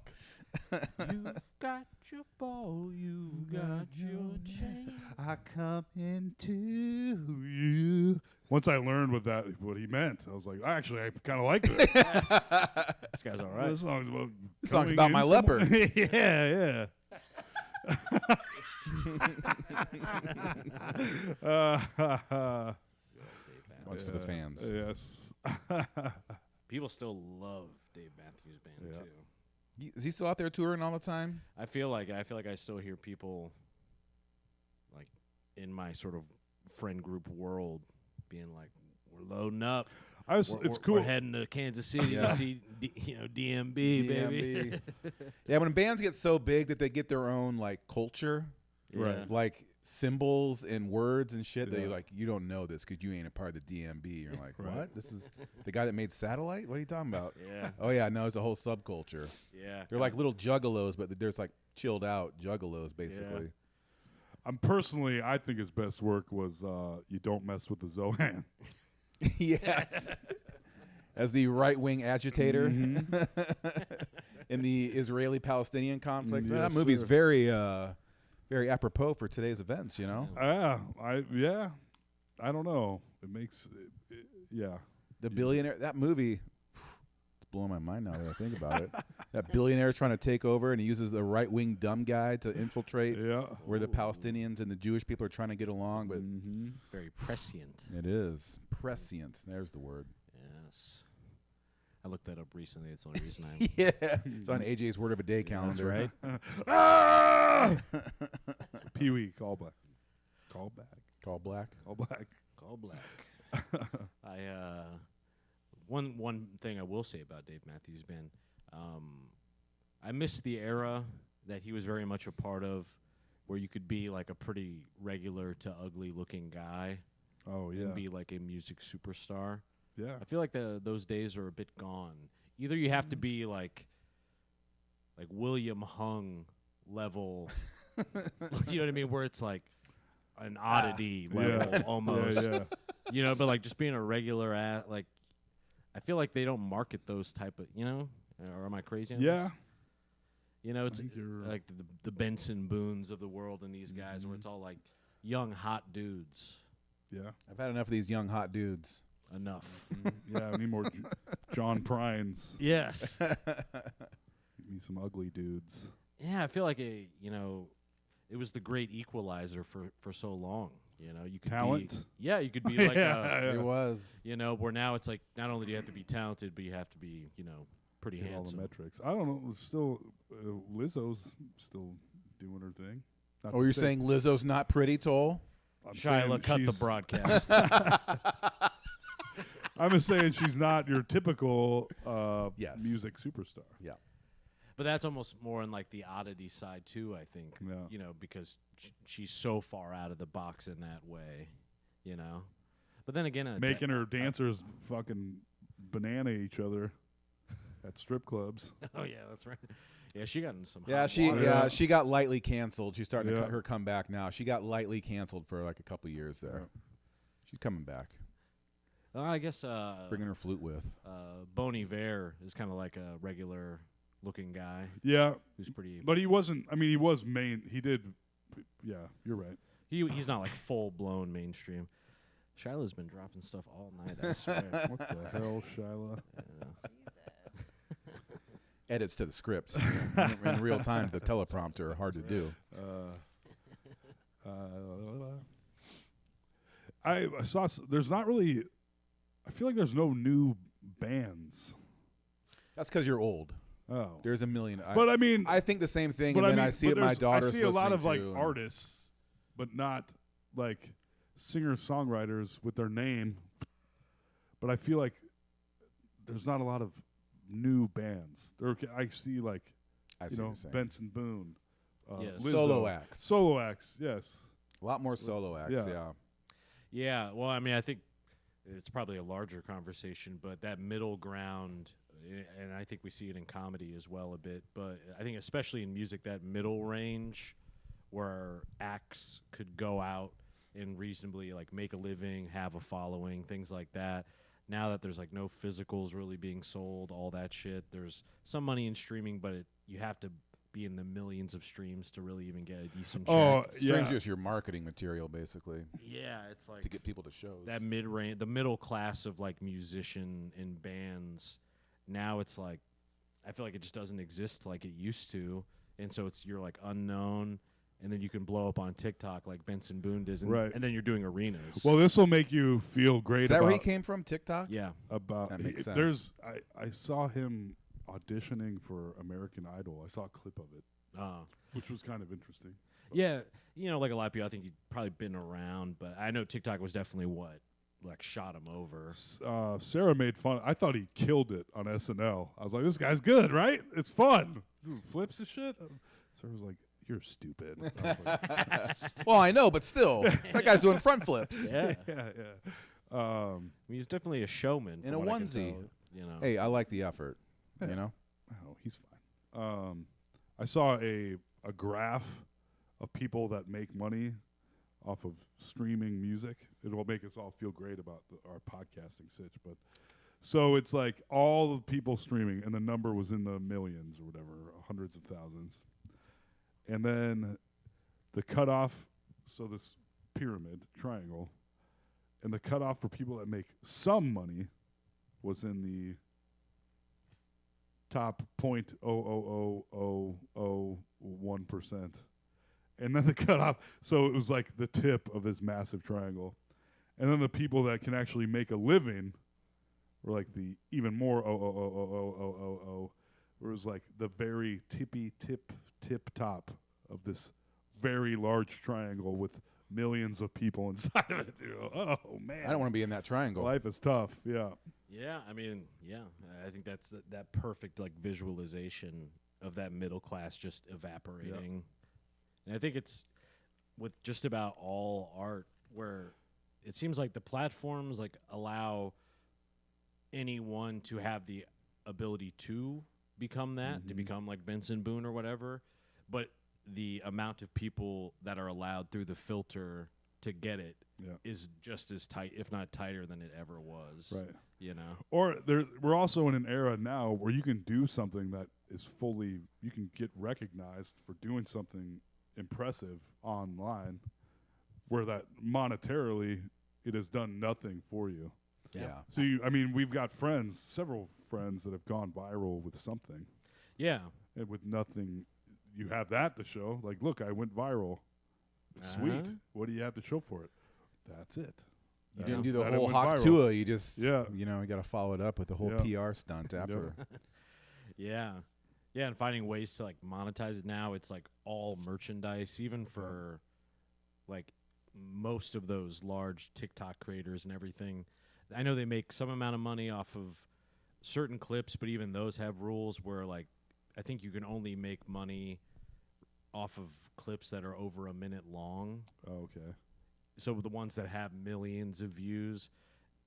You've got your ball, you've got your chain. I come into you. Once I learned what he meant, I was like, actually, I kind of like this. This guy's all right. This song's about This song's coming about my in leopard. yeah. One's for the fans. Yes. People still love Dave Matthews Band Yeah. too. Is he still out there touring all the time? I feel like I still hear people like in my sort of friend group world being like, "We're loading up. It's We're cool. heading to Kansas City Yeah. to see DMB, baby." Yeah, when bands get so big that they get their own like culture, Yeah. like symbols and words and shit, that Yeah. you're like, you don't know this because you ain't a part of the DMB. You're like, Right. what? This is the guy that made Satellite? What are you talking about? Yeah. Oh yeah, no, it's a whole subculture. Yeah. They're like little juggalos, but there's like chilled out juggalos basically. I think his best work was "You Don't Mess with the Zohan." Yes. As the right wing agitator Mm-hmm. in the Israeli-Palestinian conflict. Yes, That movie's sir. very apropos for today's events, you know? I don't know. It makes yeah. The billionaire, that movie, it's blowing my mind now that I think about it. That billionaire is trying to take over, and he uses the right-wing dumb guy to infiltrate Yeah. where the Palestinians and the Jewish people are trying to get along, but Mm-hmm. Very prescient. it is prescient. There's the word. Yes. I looked that up recently. It's the only reason I. Yeah, it's on AJ's Word of a Day calendar. right. Pee Wee, call back. Call back. Call black. Call back. Call black. One thing I will say about Dave Matthews Band, I miss the era that he was very much a part of, where you could be like a pretty regular to ugly looking guy Oh yeah. and be like a music superstar. Yeah. I feel like those days are a bit gone. Either you have to be like William Hung level, you know what I mean, where it's like an oddity level Yeah. almost. Yeah. You know, but like just being a regular like, I feel like they don't market those type of, you know, or am I crazy on Yeah. this? You know, it's think you're- like the Benson Boones of the world and these guys where it's all like young hot dudes. Yeah. I've had enough of these young hot dudes. Enough. Yeah. I need more John Prines. Yes. Give me some ugly dudes. Yeah, I feel like it was the great equalizer for so long. You know, you could Talent? you could be like Yeah. It was. you know, where now it's like not only do you have to be talented, but you have to be, you know, pretty Hit all the handsome. metrics. I don't know. Still, Lizzo's still doing her thing. Not Oh, to you're say- saying Lizzo's not pretty, Toll? I'm saying Shyla, cut the she's- broadcast. I'm just saying she's not your typical Yes. music superstar. Yeah. But that's almost more on like the oddity side too, I think. Yeah. You know, because she's so far out of the box in that way, you know. But then again, Making her dancers fucking banana each other at strip clubs. oh yeah, that's right. Yeah, she got in some. Yeah, hot she water. Yeah. she got lightly canceled. She's starting to Yeah. cut her comeback now. She got lightly canceled for like a couple years there. Yeah. She's coming back, I guess bringing her flute with. Bon Iver is kind of like a regular looking guy Yeah, who's pretty. but he wasn't. I mean, he was main. He did. Yeah, you're right. He's not like full blown mainstream. Shyla's been dropping stuff all night. I swear. What the hell, Shyla? Edits to the script in real time. The teleprompter are hard to do. I saw. There's not really. I feel like there's no new bands. That's because you're old. Oh, There's a million. but I mean, I think the same thing, but and then I mean, I see but it. My there's- daughter's I see a lot of like listening to, and- artists, but not like singer-songwriters with their name. But I feel like there's not a lot of new bands. I see like I see you what know you're saying. Benson Boone, Yes. Lizzo. Solo acts. solo acts. Yes, A lot more solo acts. Yeah. Yeah. Yeah, well, I mean, I think it's probably a larger conversation, but that middle ground, and I think we see it in comedy as well a bit, but I think especially in music, that middle range where acts could go out and reasonably like make a living, have a following, things like that. now that there's like no physicals really being sold, all that shit. There's some money in streaming, but you have to be in the millions of streams to really even get a decent check. Oh, Stream's yeah. just your marketing material, basically, Yeah, it's like to get people to shows. that mid-range, the middle class of like musician and bands. Now it's like, I feel like it just doesn't exist like it used to, and so you're like unknown, and then you can blow up on TikTok like Benson Boone does, and, Right. and then you're doing arenas. Well, this will make you feel great Is that about where he came from? TikTok? yeah, about That makes sense. There's I saw him auditioning for American Idol. I saw a clip of it, which was kind of interesting. yeah, like a lot of people, I think he'd probably been around, but I know TikTok was definitely what like shot him over. Sarah made fun. I thought he killed it on SNL. I was like, this guy's good, right? It's fun. Flips and shit. Sarah was like, you're stupid. I was like, Well, I know, but still, that guy's doing front flips. Yeah, yeah. I mean, he's definitely a showman. In from a what I can onesie. tell, Hey, I like the effort. You know, Oh, he's fine. I saw a graph of people that make money off of streaming music. It will make us all feel great about our podcasting sitch. But so it's like all the people streaming, and the number was in the millions or whatever, hundreds of thousands. And then the cutoff, so this pyramid triangle, and the cutoff for people that make some money was in the top 0.00001%. And then the cutoff, so it was like the tip of this massive triangle. And then the people that can actually make a living were like the even more 0.0000000, where it was like the very tip top of this very large triangle with millions of people inside of it. Oh, man. I don't want to be in that triangle. Life is tough, yeah. Yeah, I mean, yeah, I think that's that perfect like visualization of that middle class just evaporating. And I think it's with just about all art where it seems like the platforms like allow anyone to have the ability to become that, to become like Benson Boone or whatever, but the amount of people that are allowed through the filter to get it is just as tight, if not tighter than it ever was. Right. Or we're also in an era now where you can do something that is fully, you can get recognized for doing something impressive online, where that monetarily it has done nothing for you. Yeah. So we've got several friends that have gone viral with something. Yeah. And with nothing, you have that to show. Like, look, I went viral. Sweet. What do you have to show for it? That's it. You didn't do the That it whole went Hawk viral. Tua. You just, Yeah. you got to follow it up with the whole PR stunt after. Yeah. Yeah, and finding ways to like monetize it now, it's like all merchandise, even for like most of those large TikTok creators and everything. I know they make some amount of money off of certain clips, but even those have rules where like I think you can only make money off of clips that are over a minute long. Oh, okay. So the ones that have millions of views,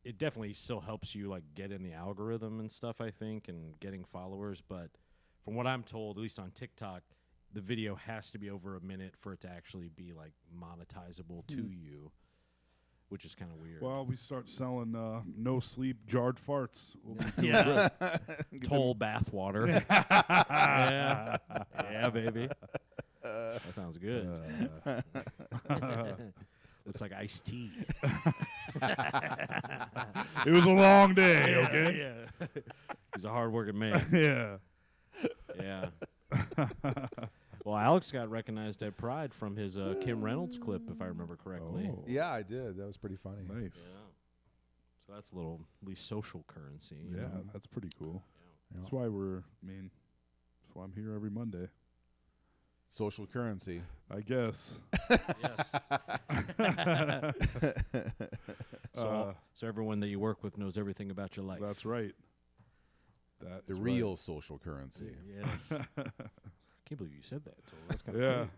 it definitely still helps you like get in the algorithm and stuff, I think, and getting followers, but from what I'm told, at least on TikTok, the video has to be over a minute for it to actually be like monetizable to you, which is kind of weird. Well, we start selling no sleep jarred farts. We'll be yeah, toll bath water. yeah, baby. That sounds good. Looks like iced tea. It was a long day, okay? Yeah. He's a hard-working man. Yeah. Yeah. Well, Alex got recognized at Pride from his Kim Reynolds clip, if I remember correctly. Oh. Yeah, I did. That was pretty funny. Nice. Yeah. So that's a little, at least social currency. you Yeah, know? that's pretty cool. Yeah. That's why that's why I'm here every Monday. Social currency. I guess. Yes. So everyone that you work with knows everything about your life. That's right. That The is real social currency. Yes. Can't believe you said that. Toll. That's kind Right.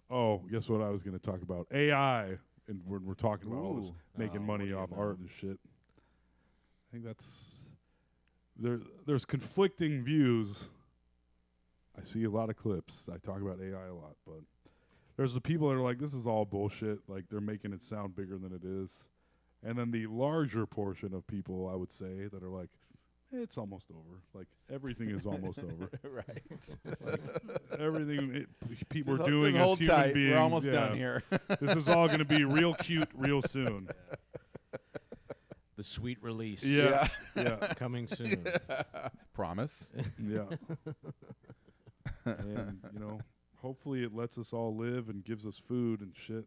of Guess what I was going to talk about? AI, and we're talking about all this Ooh. making Oh, money what do you off know? art and shit. I think there's conflicting views. I see a lot of clips. I talk about AI a lot, but There's the people that are like, this is all bullshit. Like, they're making it sound bigger than it is. And then the larger portion of people, I would say, that are like, it's almost over. Like, everything is almost over. Right. Everything people Just are doing just as hold human tight. beings. We're almost yeah. done here. This is all going to be real cute real soon. The sweet release. Yeah. Yeah. Coming soon. Promise. Yeah. And, you know, hopefully it lets us all live and gives us food and shit.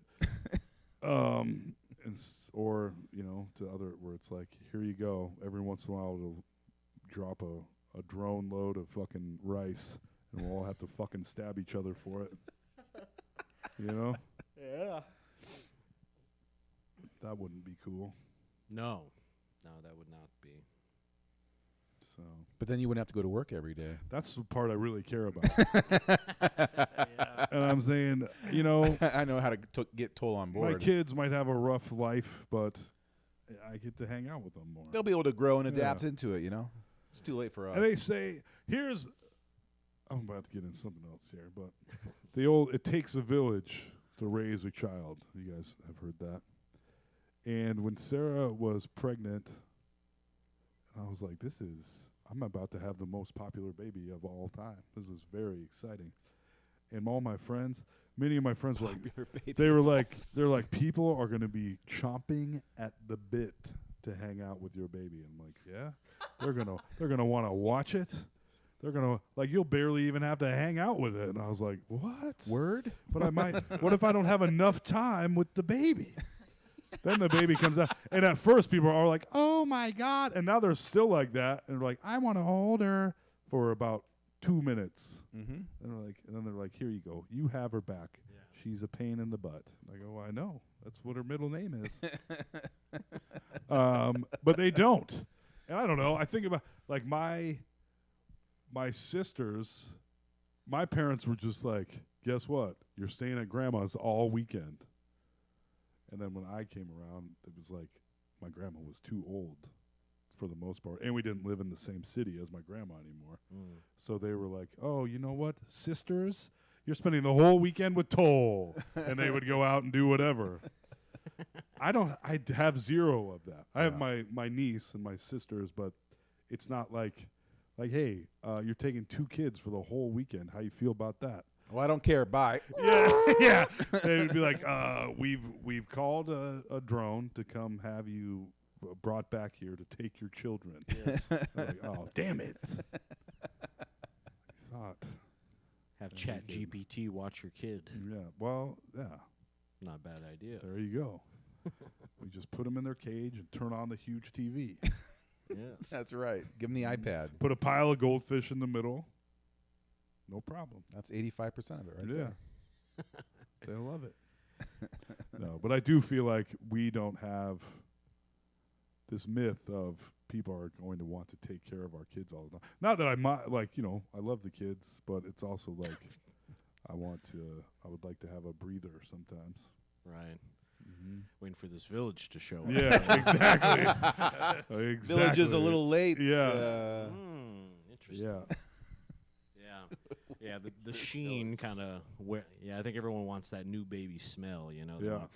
Or, you know, to other where it's like, here you go. Every once in a while it'll drop a drone load of fucking rice and we'll all have to fucking stab each other for it. You know? Yeah. That wouldn't be cool. No, that would not be. So But then you wouldn't have to go to work every day. that's the part I really care about. And I'm saying, you know, I know how to get Toll on my board. kids might have a rough life, but I get to hang out with them more. They'll be able to grow and adapt Yeah. into it, you know? It's too late for us. And they say, I'm about to get into something else here, but it takes a village to raise a child. You guys have heard that. And when Sarah was pregnant, I was like, I'm about to have the most popular baby of all time. This is very exciting. And all my friends, many of my friends were like, they're like, people are going to be chomping at the bit to hang out with your baby. I'm like, yeah, they're going to want to watch it. They're going to, like, you'll barely even have to hang out with it. And I was like, what? Word? But I might, what if I don't have enough time with the baby? Then the baby comes out. And at first people are like, oh my God. And now they're still like that. And they're like, I want to hold her for about 2 minutes. Mm-hmm. And then they're like, here you go. You have her back. Yeah. She's a pain in the butt. I go, well, I know. That's what her middle name is. But they don't. And I don't know. I think about, like, my sisters, my parents were just like, guess what? You're staying at grandma's all weekend. And then when I came around, it was like my grandma was too old for the most part. And we didn't live in the same city as my grandma anymore. So they were like, oh, you know what? Sisters, you're spending the whole weekend with Toll. And they would go out and do whatever. I have zero of that. I have my niece and my sisters, but it's not like, hey, you're taking 2 kids for the whole weekend. How you feel about that? Well, I don't care. Bye. Yeah. They would be like, we've called a drone to come have you brought back here to take your children. Yes. Like, oh, damn it. I thought. Have Chat GPT watch your kid. Yeah. Well, yeah. Not a bad idea. There you go. We just put them in their cage and turn on the huge TV. Yes. That's right. Give them the iPad. Put a pile of goldfish in the middle. No problem. That's 85% of it, right? Yeah. there. They love it. No, but I do feel like we don't have this myth of people are going to want to take care of our kids all the time. Not that I I love the kids, but it's also like I would like to have a breather sometimes. Right. Waiting for this village to show up. Yeah, exactly. Exactly. Village is a little late. Yeah. Interesting. Yeah. Yeah, the sheen kind of I think everyone wants that new baby smell, you know. Yeah.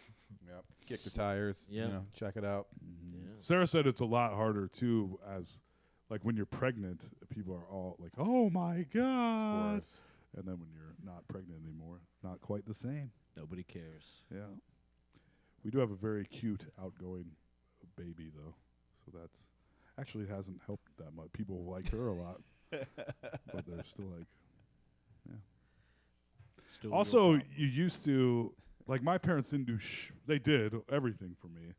Yep. Kick the tires. Yeah. You know, check it out. Yeah. Sarah said it's a lot harder too, as like when you're pregnant, people are all like, "Oh my Of god!" course. And then when you're not pregnant anymore, not quite the same. Nobody cares. Yeah, we do have a very cute, outgoing baby though, so that's actually hasn't helped that much. People like her a lot, but they're still like, yeah. Still Also, you used to, like, my parents didn't do they did everything for me,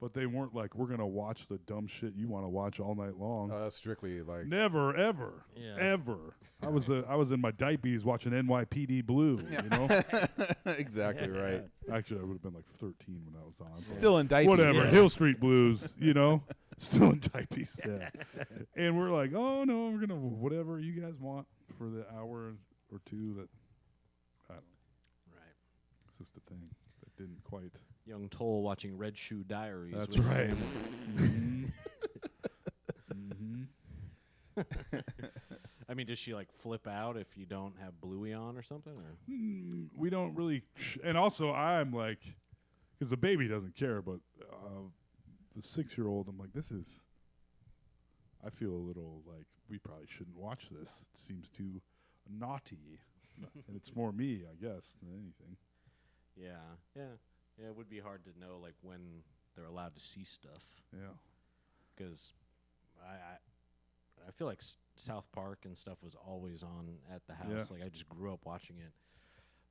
but they weren't like, we're going to watch the dumb shit you want to watch all night long. Strictly like. Never, ever, Yeah. ever. I was in my diapers watching NYPD Blue, you know? Exactly right. Actually, I would have been like 13 when that was on. so Still in diapers. whatever, Yeah. Hill Street Blues, you know? Still in diapers, yeah. And we're like, oh, no, we're going to whatever you guys want for the hour or two that, I don't know. Right. It's just a thing that didn't quite. Young Toll watching Red Shoe Diaries. That's with the right. family. I mean, does she like flip out if you don't have Bluey on or something? Or We don't really, and also I'm like, because the baby doesn't care, but the 6-year-old, I'm like, I feel a little like we probably shouldn't watch this. It seems too naughty, and it's more me, I guess, than anything. yeah. It would be hard to know like when they're allowed to see stuff Yeah. because I feel like South Park and stuff was always on at the house. Yeah. Like I just grew up watching it.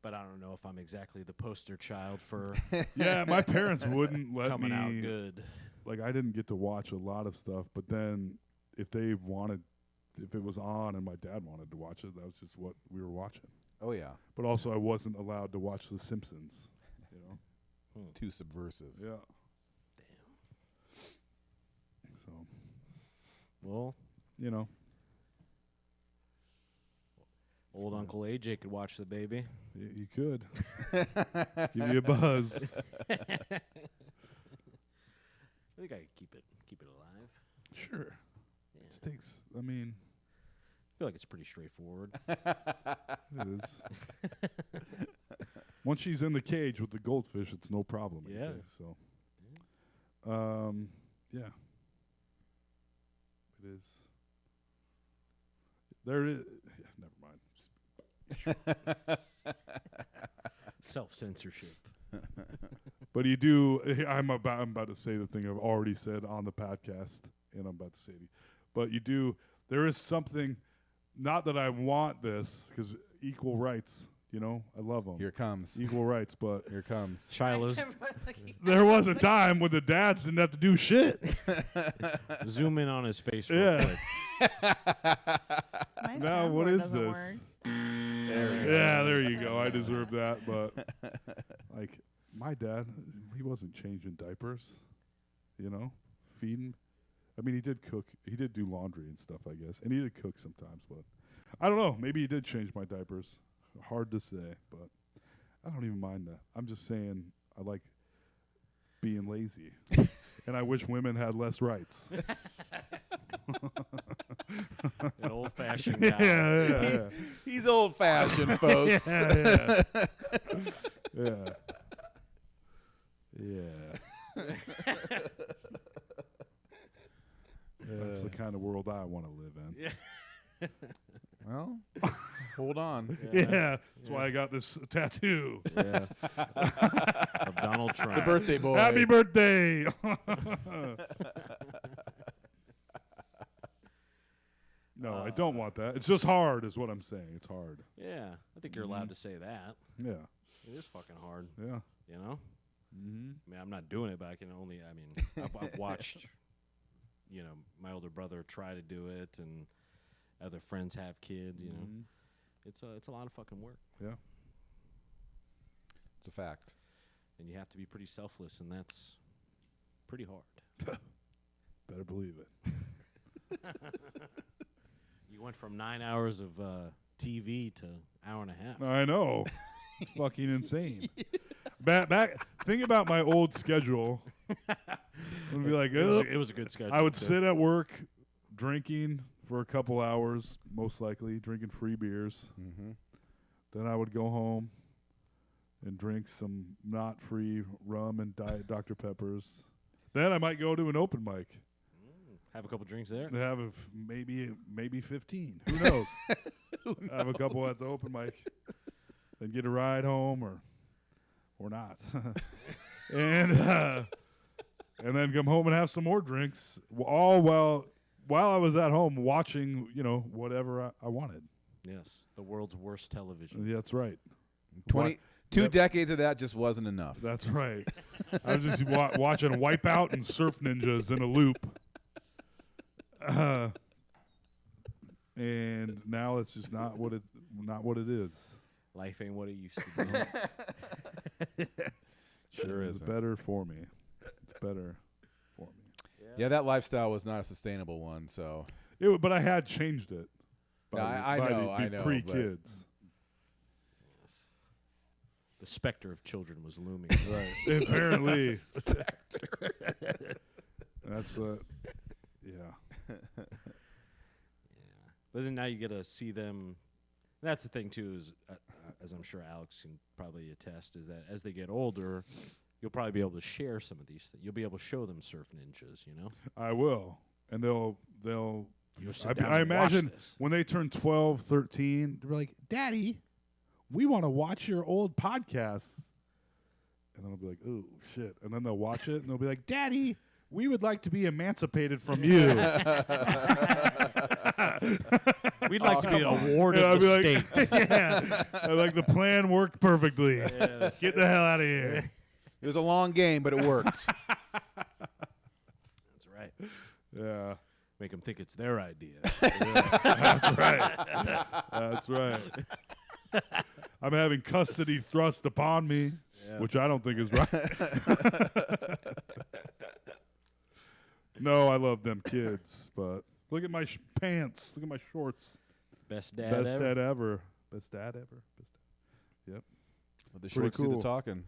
But I don't know if I'm exactly the poster child for Yeah, my parents wouldn't let coming me. out good. Like I didn't get to watch a lot of stuff, but then if it was on and my dad wanted to watch it, that was just what we were watching. Oh yeah, But also I wasn't allowed to watch The Simpsons, you know. too subversive. Yeah. Damn. So, Well, you know, old Uncle AJ could watch the baby. you could give me a buzz. I think I could keep it alive. Sure. Yeah. It takes. I mean, I feel like it's pretty straightforward. it is. Once she's in the cage with the goldfish, it's no problem. Yeah. AJ, so, yeah. It is. There is. Yeah, never mind. Self-censorship. But you do. I'm about to say the thing I've already said on the podcast, and I'm about to say it. But you do. There is something. Not that I want this, because equal rights. You know, I love them. Here it comes. Equal rights, but Here it comes. Shiloh's there was a time when the dads didn't have to do shit. zoom in on his face real Yeah. quick. My Now, what soundboard is doesn't this? work. Yeah, there you go. I deserve that, but like my dad, he wasn't changing diapers, you know, feeding. I mean, he did cook. He did do laundry and stuff, I guess, and he did cook sometimes. But I don't know. Maybe he did change my diapers. Hard to say, but I don't even mind that. I'm just saying I like being lazy, and I wish women had less rights. An old-fashioned guy. yeah. He's old-fashioned, folks. Yeah. That's the kind of world I want to live in. Yeah. Well, hold on. Yeah. That's why I got this tattoo. Yeah. Of Donald Trump. The birthday boy. Happy birthday. No, I don't want that. It's just hard is what I'm saying. It's hard. Yeah, I think you're allowed to say that. Yeah. It is fucking hard, Yeah. you know? Mm-hmm. I mean, I'm not doing it, but I've watched, you know, my older brother try to do it, and other friends have kids, you know. It's a lot of fucking work, Yeah. It's a fact. and you have to be pretty selfless, and that's pretty hard. Better believe it. You went from 9 hours of TV to hour and a half. I know. It's fucking insane. Back. Think about my old schedule. I'd be like, It was a good schedule. I would too. sit at work drinking for a couple hours, most likely drinking free beers. Mm-hmm. Then I would go home and drink some not free rum and Diet Dr. Peppers. Then I might go to an open mic Have a couple drinks there. and have maybe 15. Who knows? Have a couple at the open mic, then get a ride home or not, and then come home and have some more drinks. All while I was at home watching, whatever I wanted. Yes, the world's worst television. Yeah, that's right. 22 Yep. decades of that just wasn't enough. That's right. I was just watching Wipeout and Surf Ninjas in a loop. And now it's just not what it is. Life ain't what it used to be. Sure It's is. better for me. It's better for me. Yeah, that lifestyle was not a sustainable one. So But I had changed it. Yeah, I know, Pre-kids. Yes. The specter of children was looming. Right. Apparently. That's what. Yeah. Yeah. But then now you get to see them. That's the thing too, is as I'm sure Alex can probably attest, is that as they get older, you'll probably be able to share some of these things. You'll be able to show them surf ninjas, you know. I will, and they'll. You'll sit down I and watch imagine this. when they turn 12, 13, they're like, "Daddy, we want to watch your old podcasts." And then I'll be like, "Oh shit!" And then they'll watch it, and they'll be like, "Daddy, we would like to be emancipated from you." We'd like to be a ward And I'll of the be like, state. "Yeah." I'm like, the plan worked perfectly. Get the hell out of here. It was a long game, but it worked. That's right. Yeah. Make them think it's their idea. That's right. That's right. I'm having custody thrust upon me, which I don't think is right. No, I love them kids, but look at my pants. Look at my shorts. Best dad Best ever. dad ever. Best dad ever. Yep. But the Pretty shorts do cool. the talking.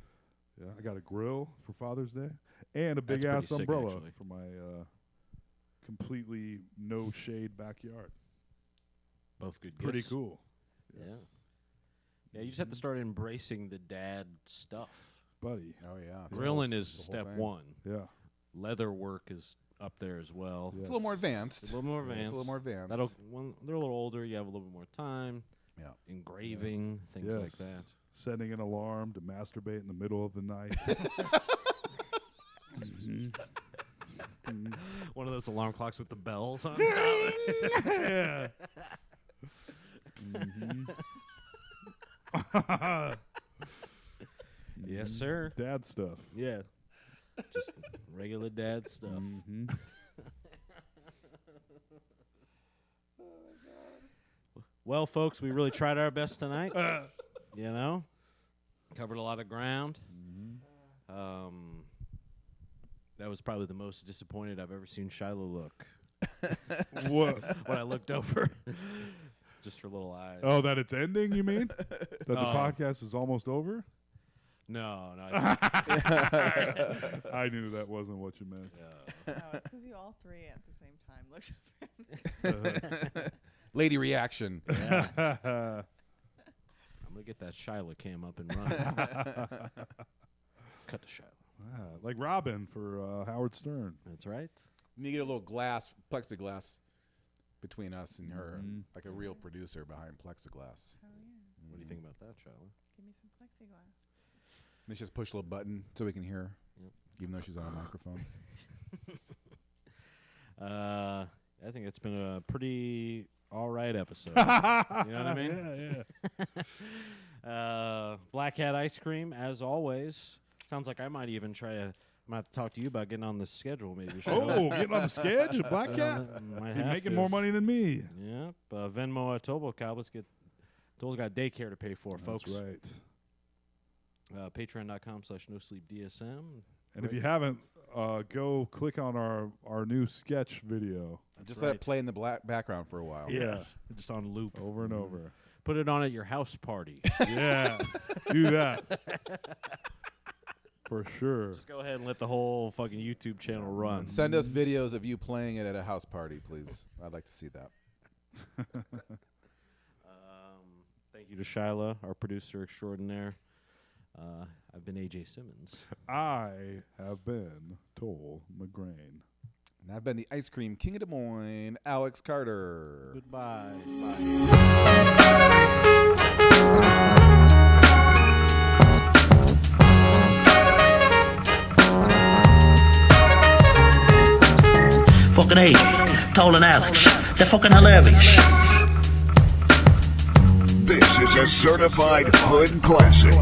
Yeah, I got a grill for Father's Day and a big That's ass pretty sick, umbrella actually. for my completely no shade backyard. Both good Pretty gifts. cool. Yeah. Yeah, you just have to start embracing the dad stuff. Buddy. Oh yeah, Grilling is the whole step thing. one. Yeah. Leather work is up there as well. Yeah. It's a little more advanced. It's a little more Yeah, advanced. It's a little more advanced. That'll when they're a little older, you have a little bit more time. Yeah. Engraving, things like Yes. that. Setting an alarm to masturbate in the middle of the night. One of those alarm clocks with the bells on top. Yeah. Yes, sir. Dad stuff. Yeah. Just regular dad stuff. Mm-hmm. Well, folks, we really tried our best tonight. You know, covered a lot of ground. That was probably the most disappointed I've ever seen Shiloh look What? when I looked over. Just her little eyes. Oh, that it's ending, you mean? That the podcast is almost over? No. I knew that wasn't what you meant. No, it's because you all three at the same time looked up at me. Lady reaction. Yeah. I'm going to get that Shiloh cam up and running. Cut to Shiloh. Like Robin for Howard Stern. That's right. You get a little plexiglass between us and her, like a real producer behind plexiglass. Oh, yeah. What do you think about that, Shiloh? Give me some plexiglass. Let's just push a little button so we can hear her, Yep. even though she's on a microphone. I think it's been a pretty all right episode. You know what I mean? Yeah. Black Hat Ice Cream, as always. Sounds like I might even try to. I might have to talk to you about getting on the schedule, maybe. Oh, getting on the schedule, Black Cat. Might You're have making to. more money than me. Yep. Venmo at Tobo Cow. Let's get. Tobo's got daycare to pay for, folks. That's right. Patreon.com/NoSleepDSM. And if you haven't, go click on our new sketch video. Just let it play in the background for a while. Yeah. Just on loop. Over and over. Put it on at your house party. Yeah. Do that. For sure. Just go ahead and let the whole fucking YouTube channel run. Send us videos of you playing it at a house party, please. I'd like to see that. Thank you to Shyla, our producer extraordinaire. I've been AJ Simmons. I have been Toll McGrain. And I've been the Ice Cream King of Des Moines, Alex Carter. Goodbye. Fucking AJ, Toll and Alex. They're fucking hilarious. This is a certified hood classic.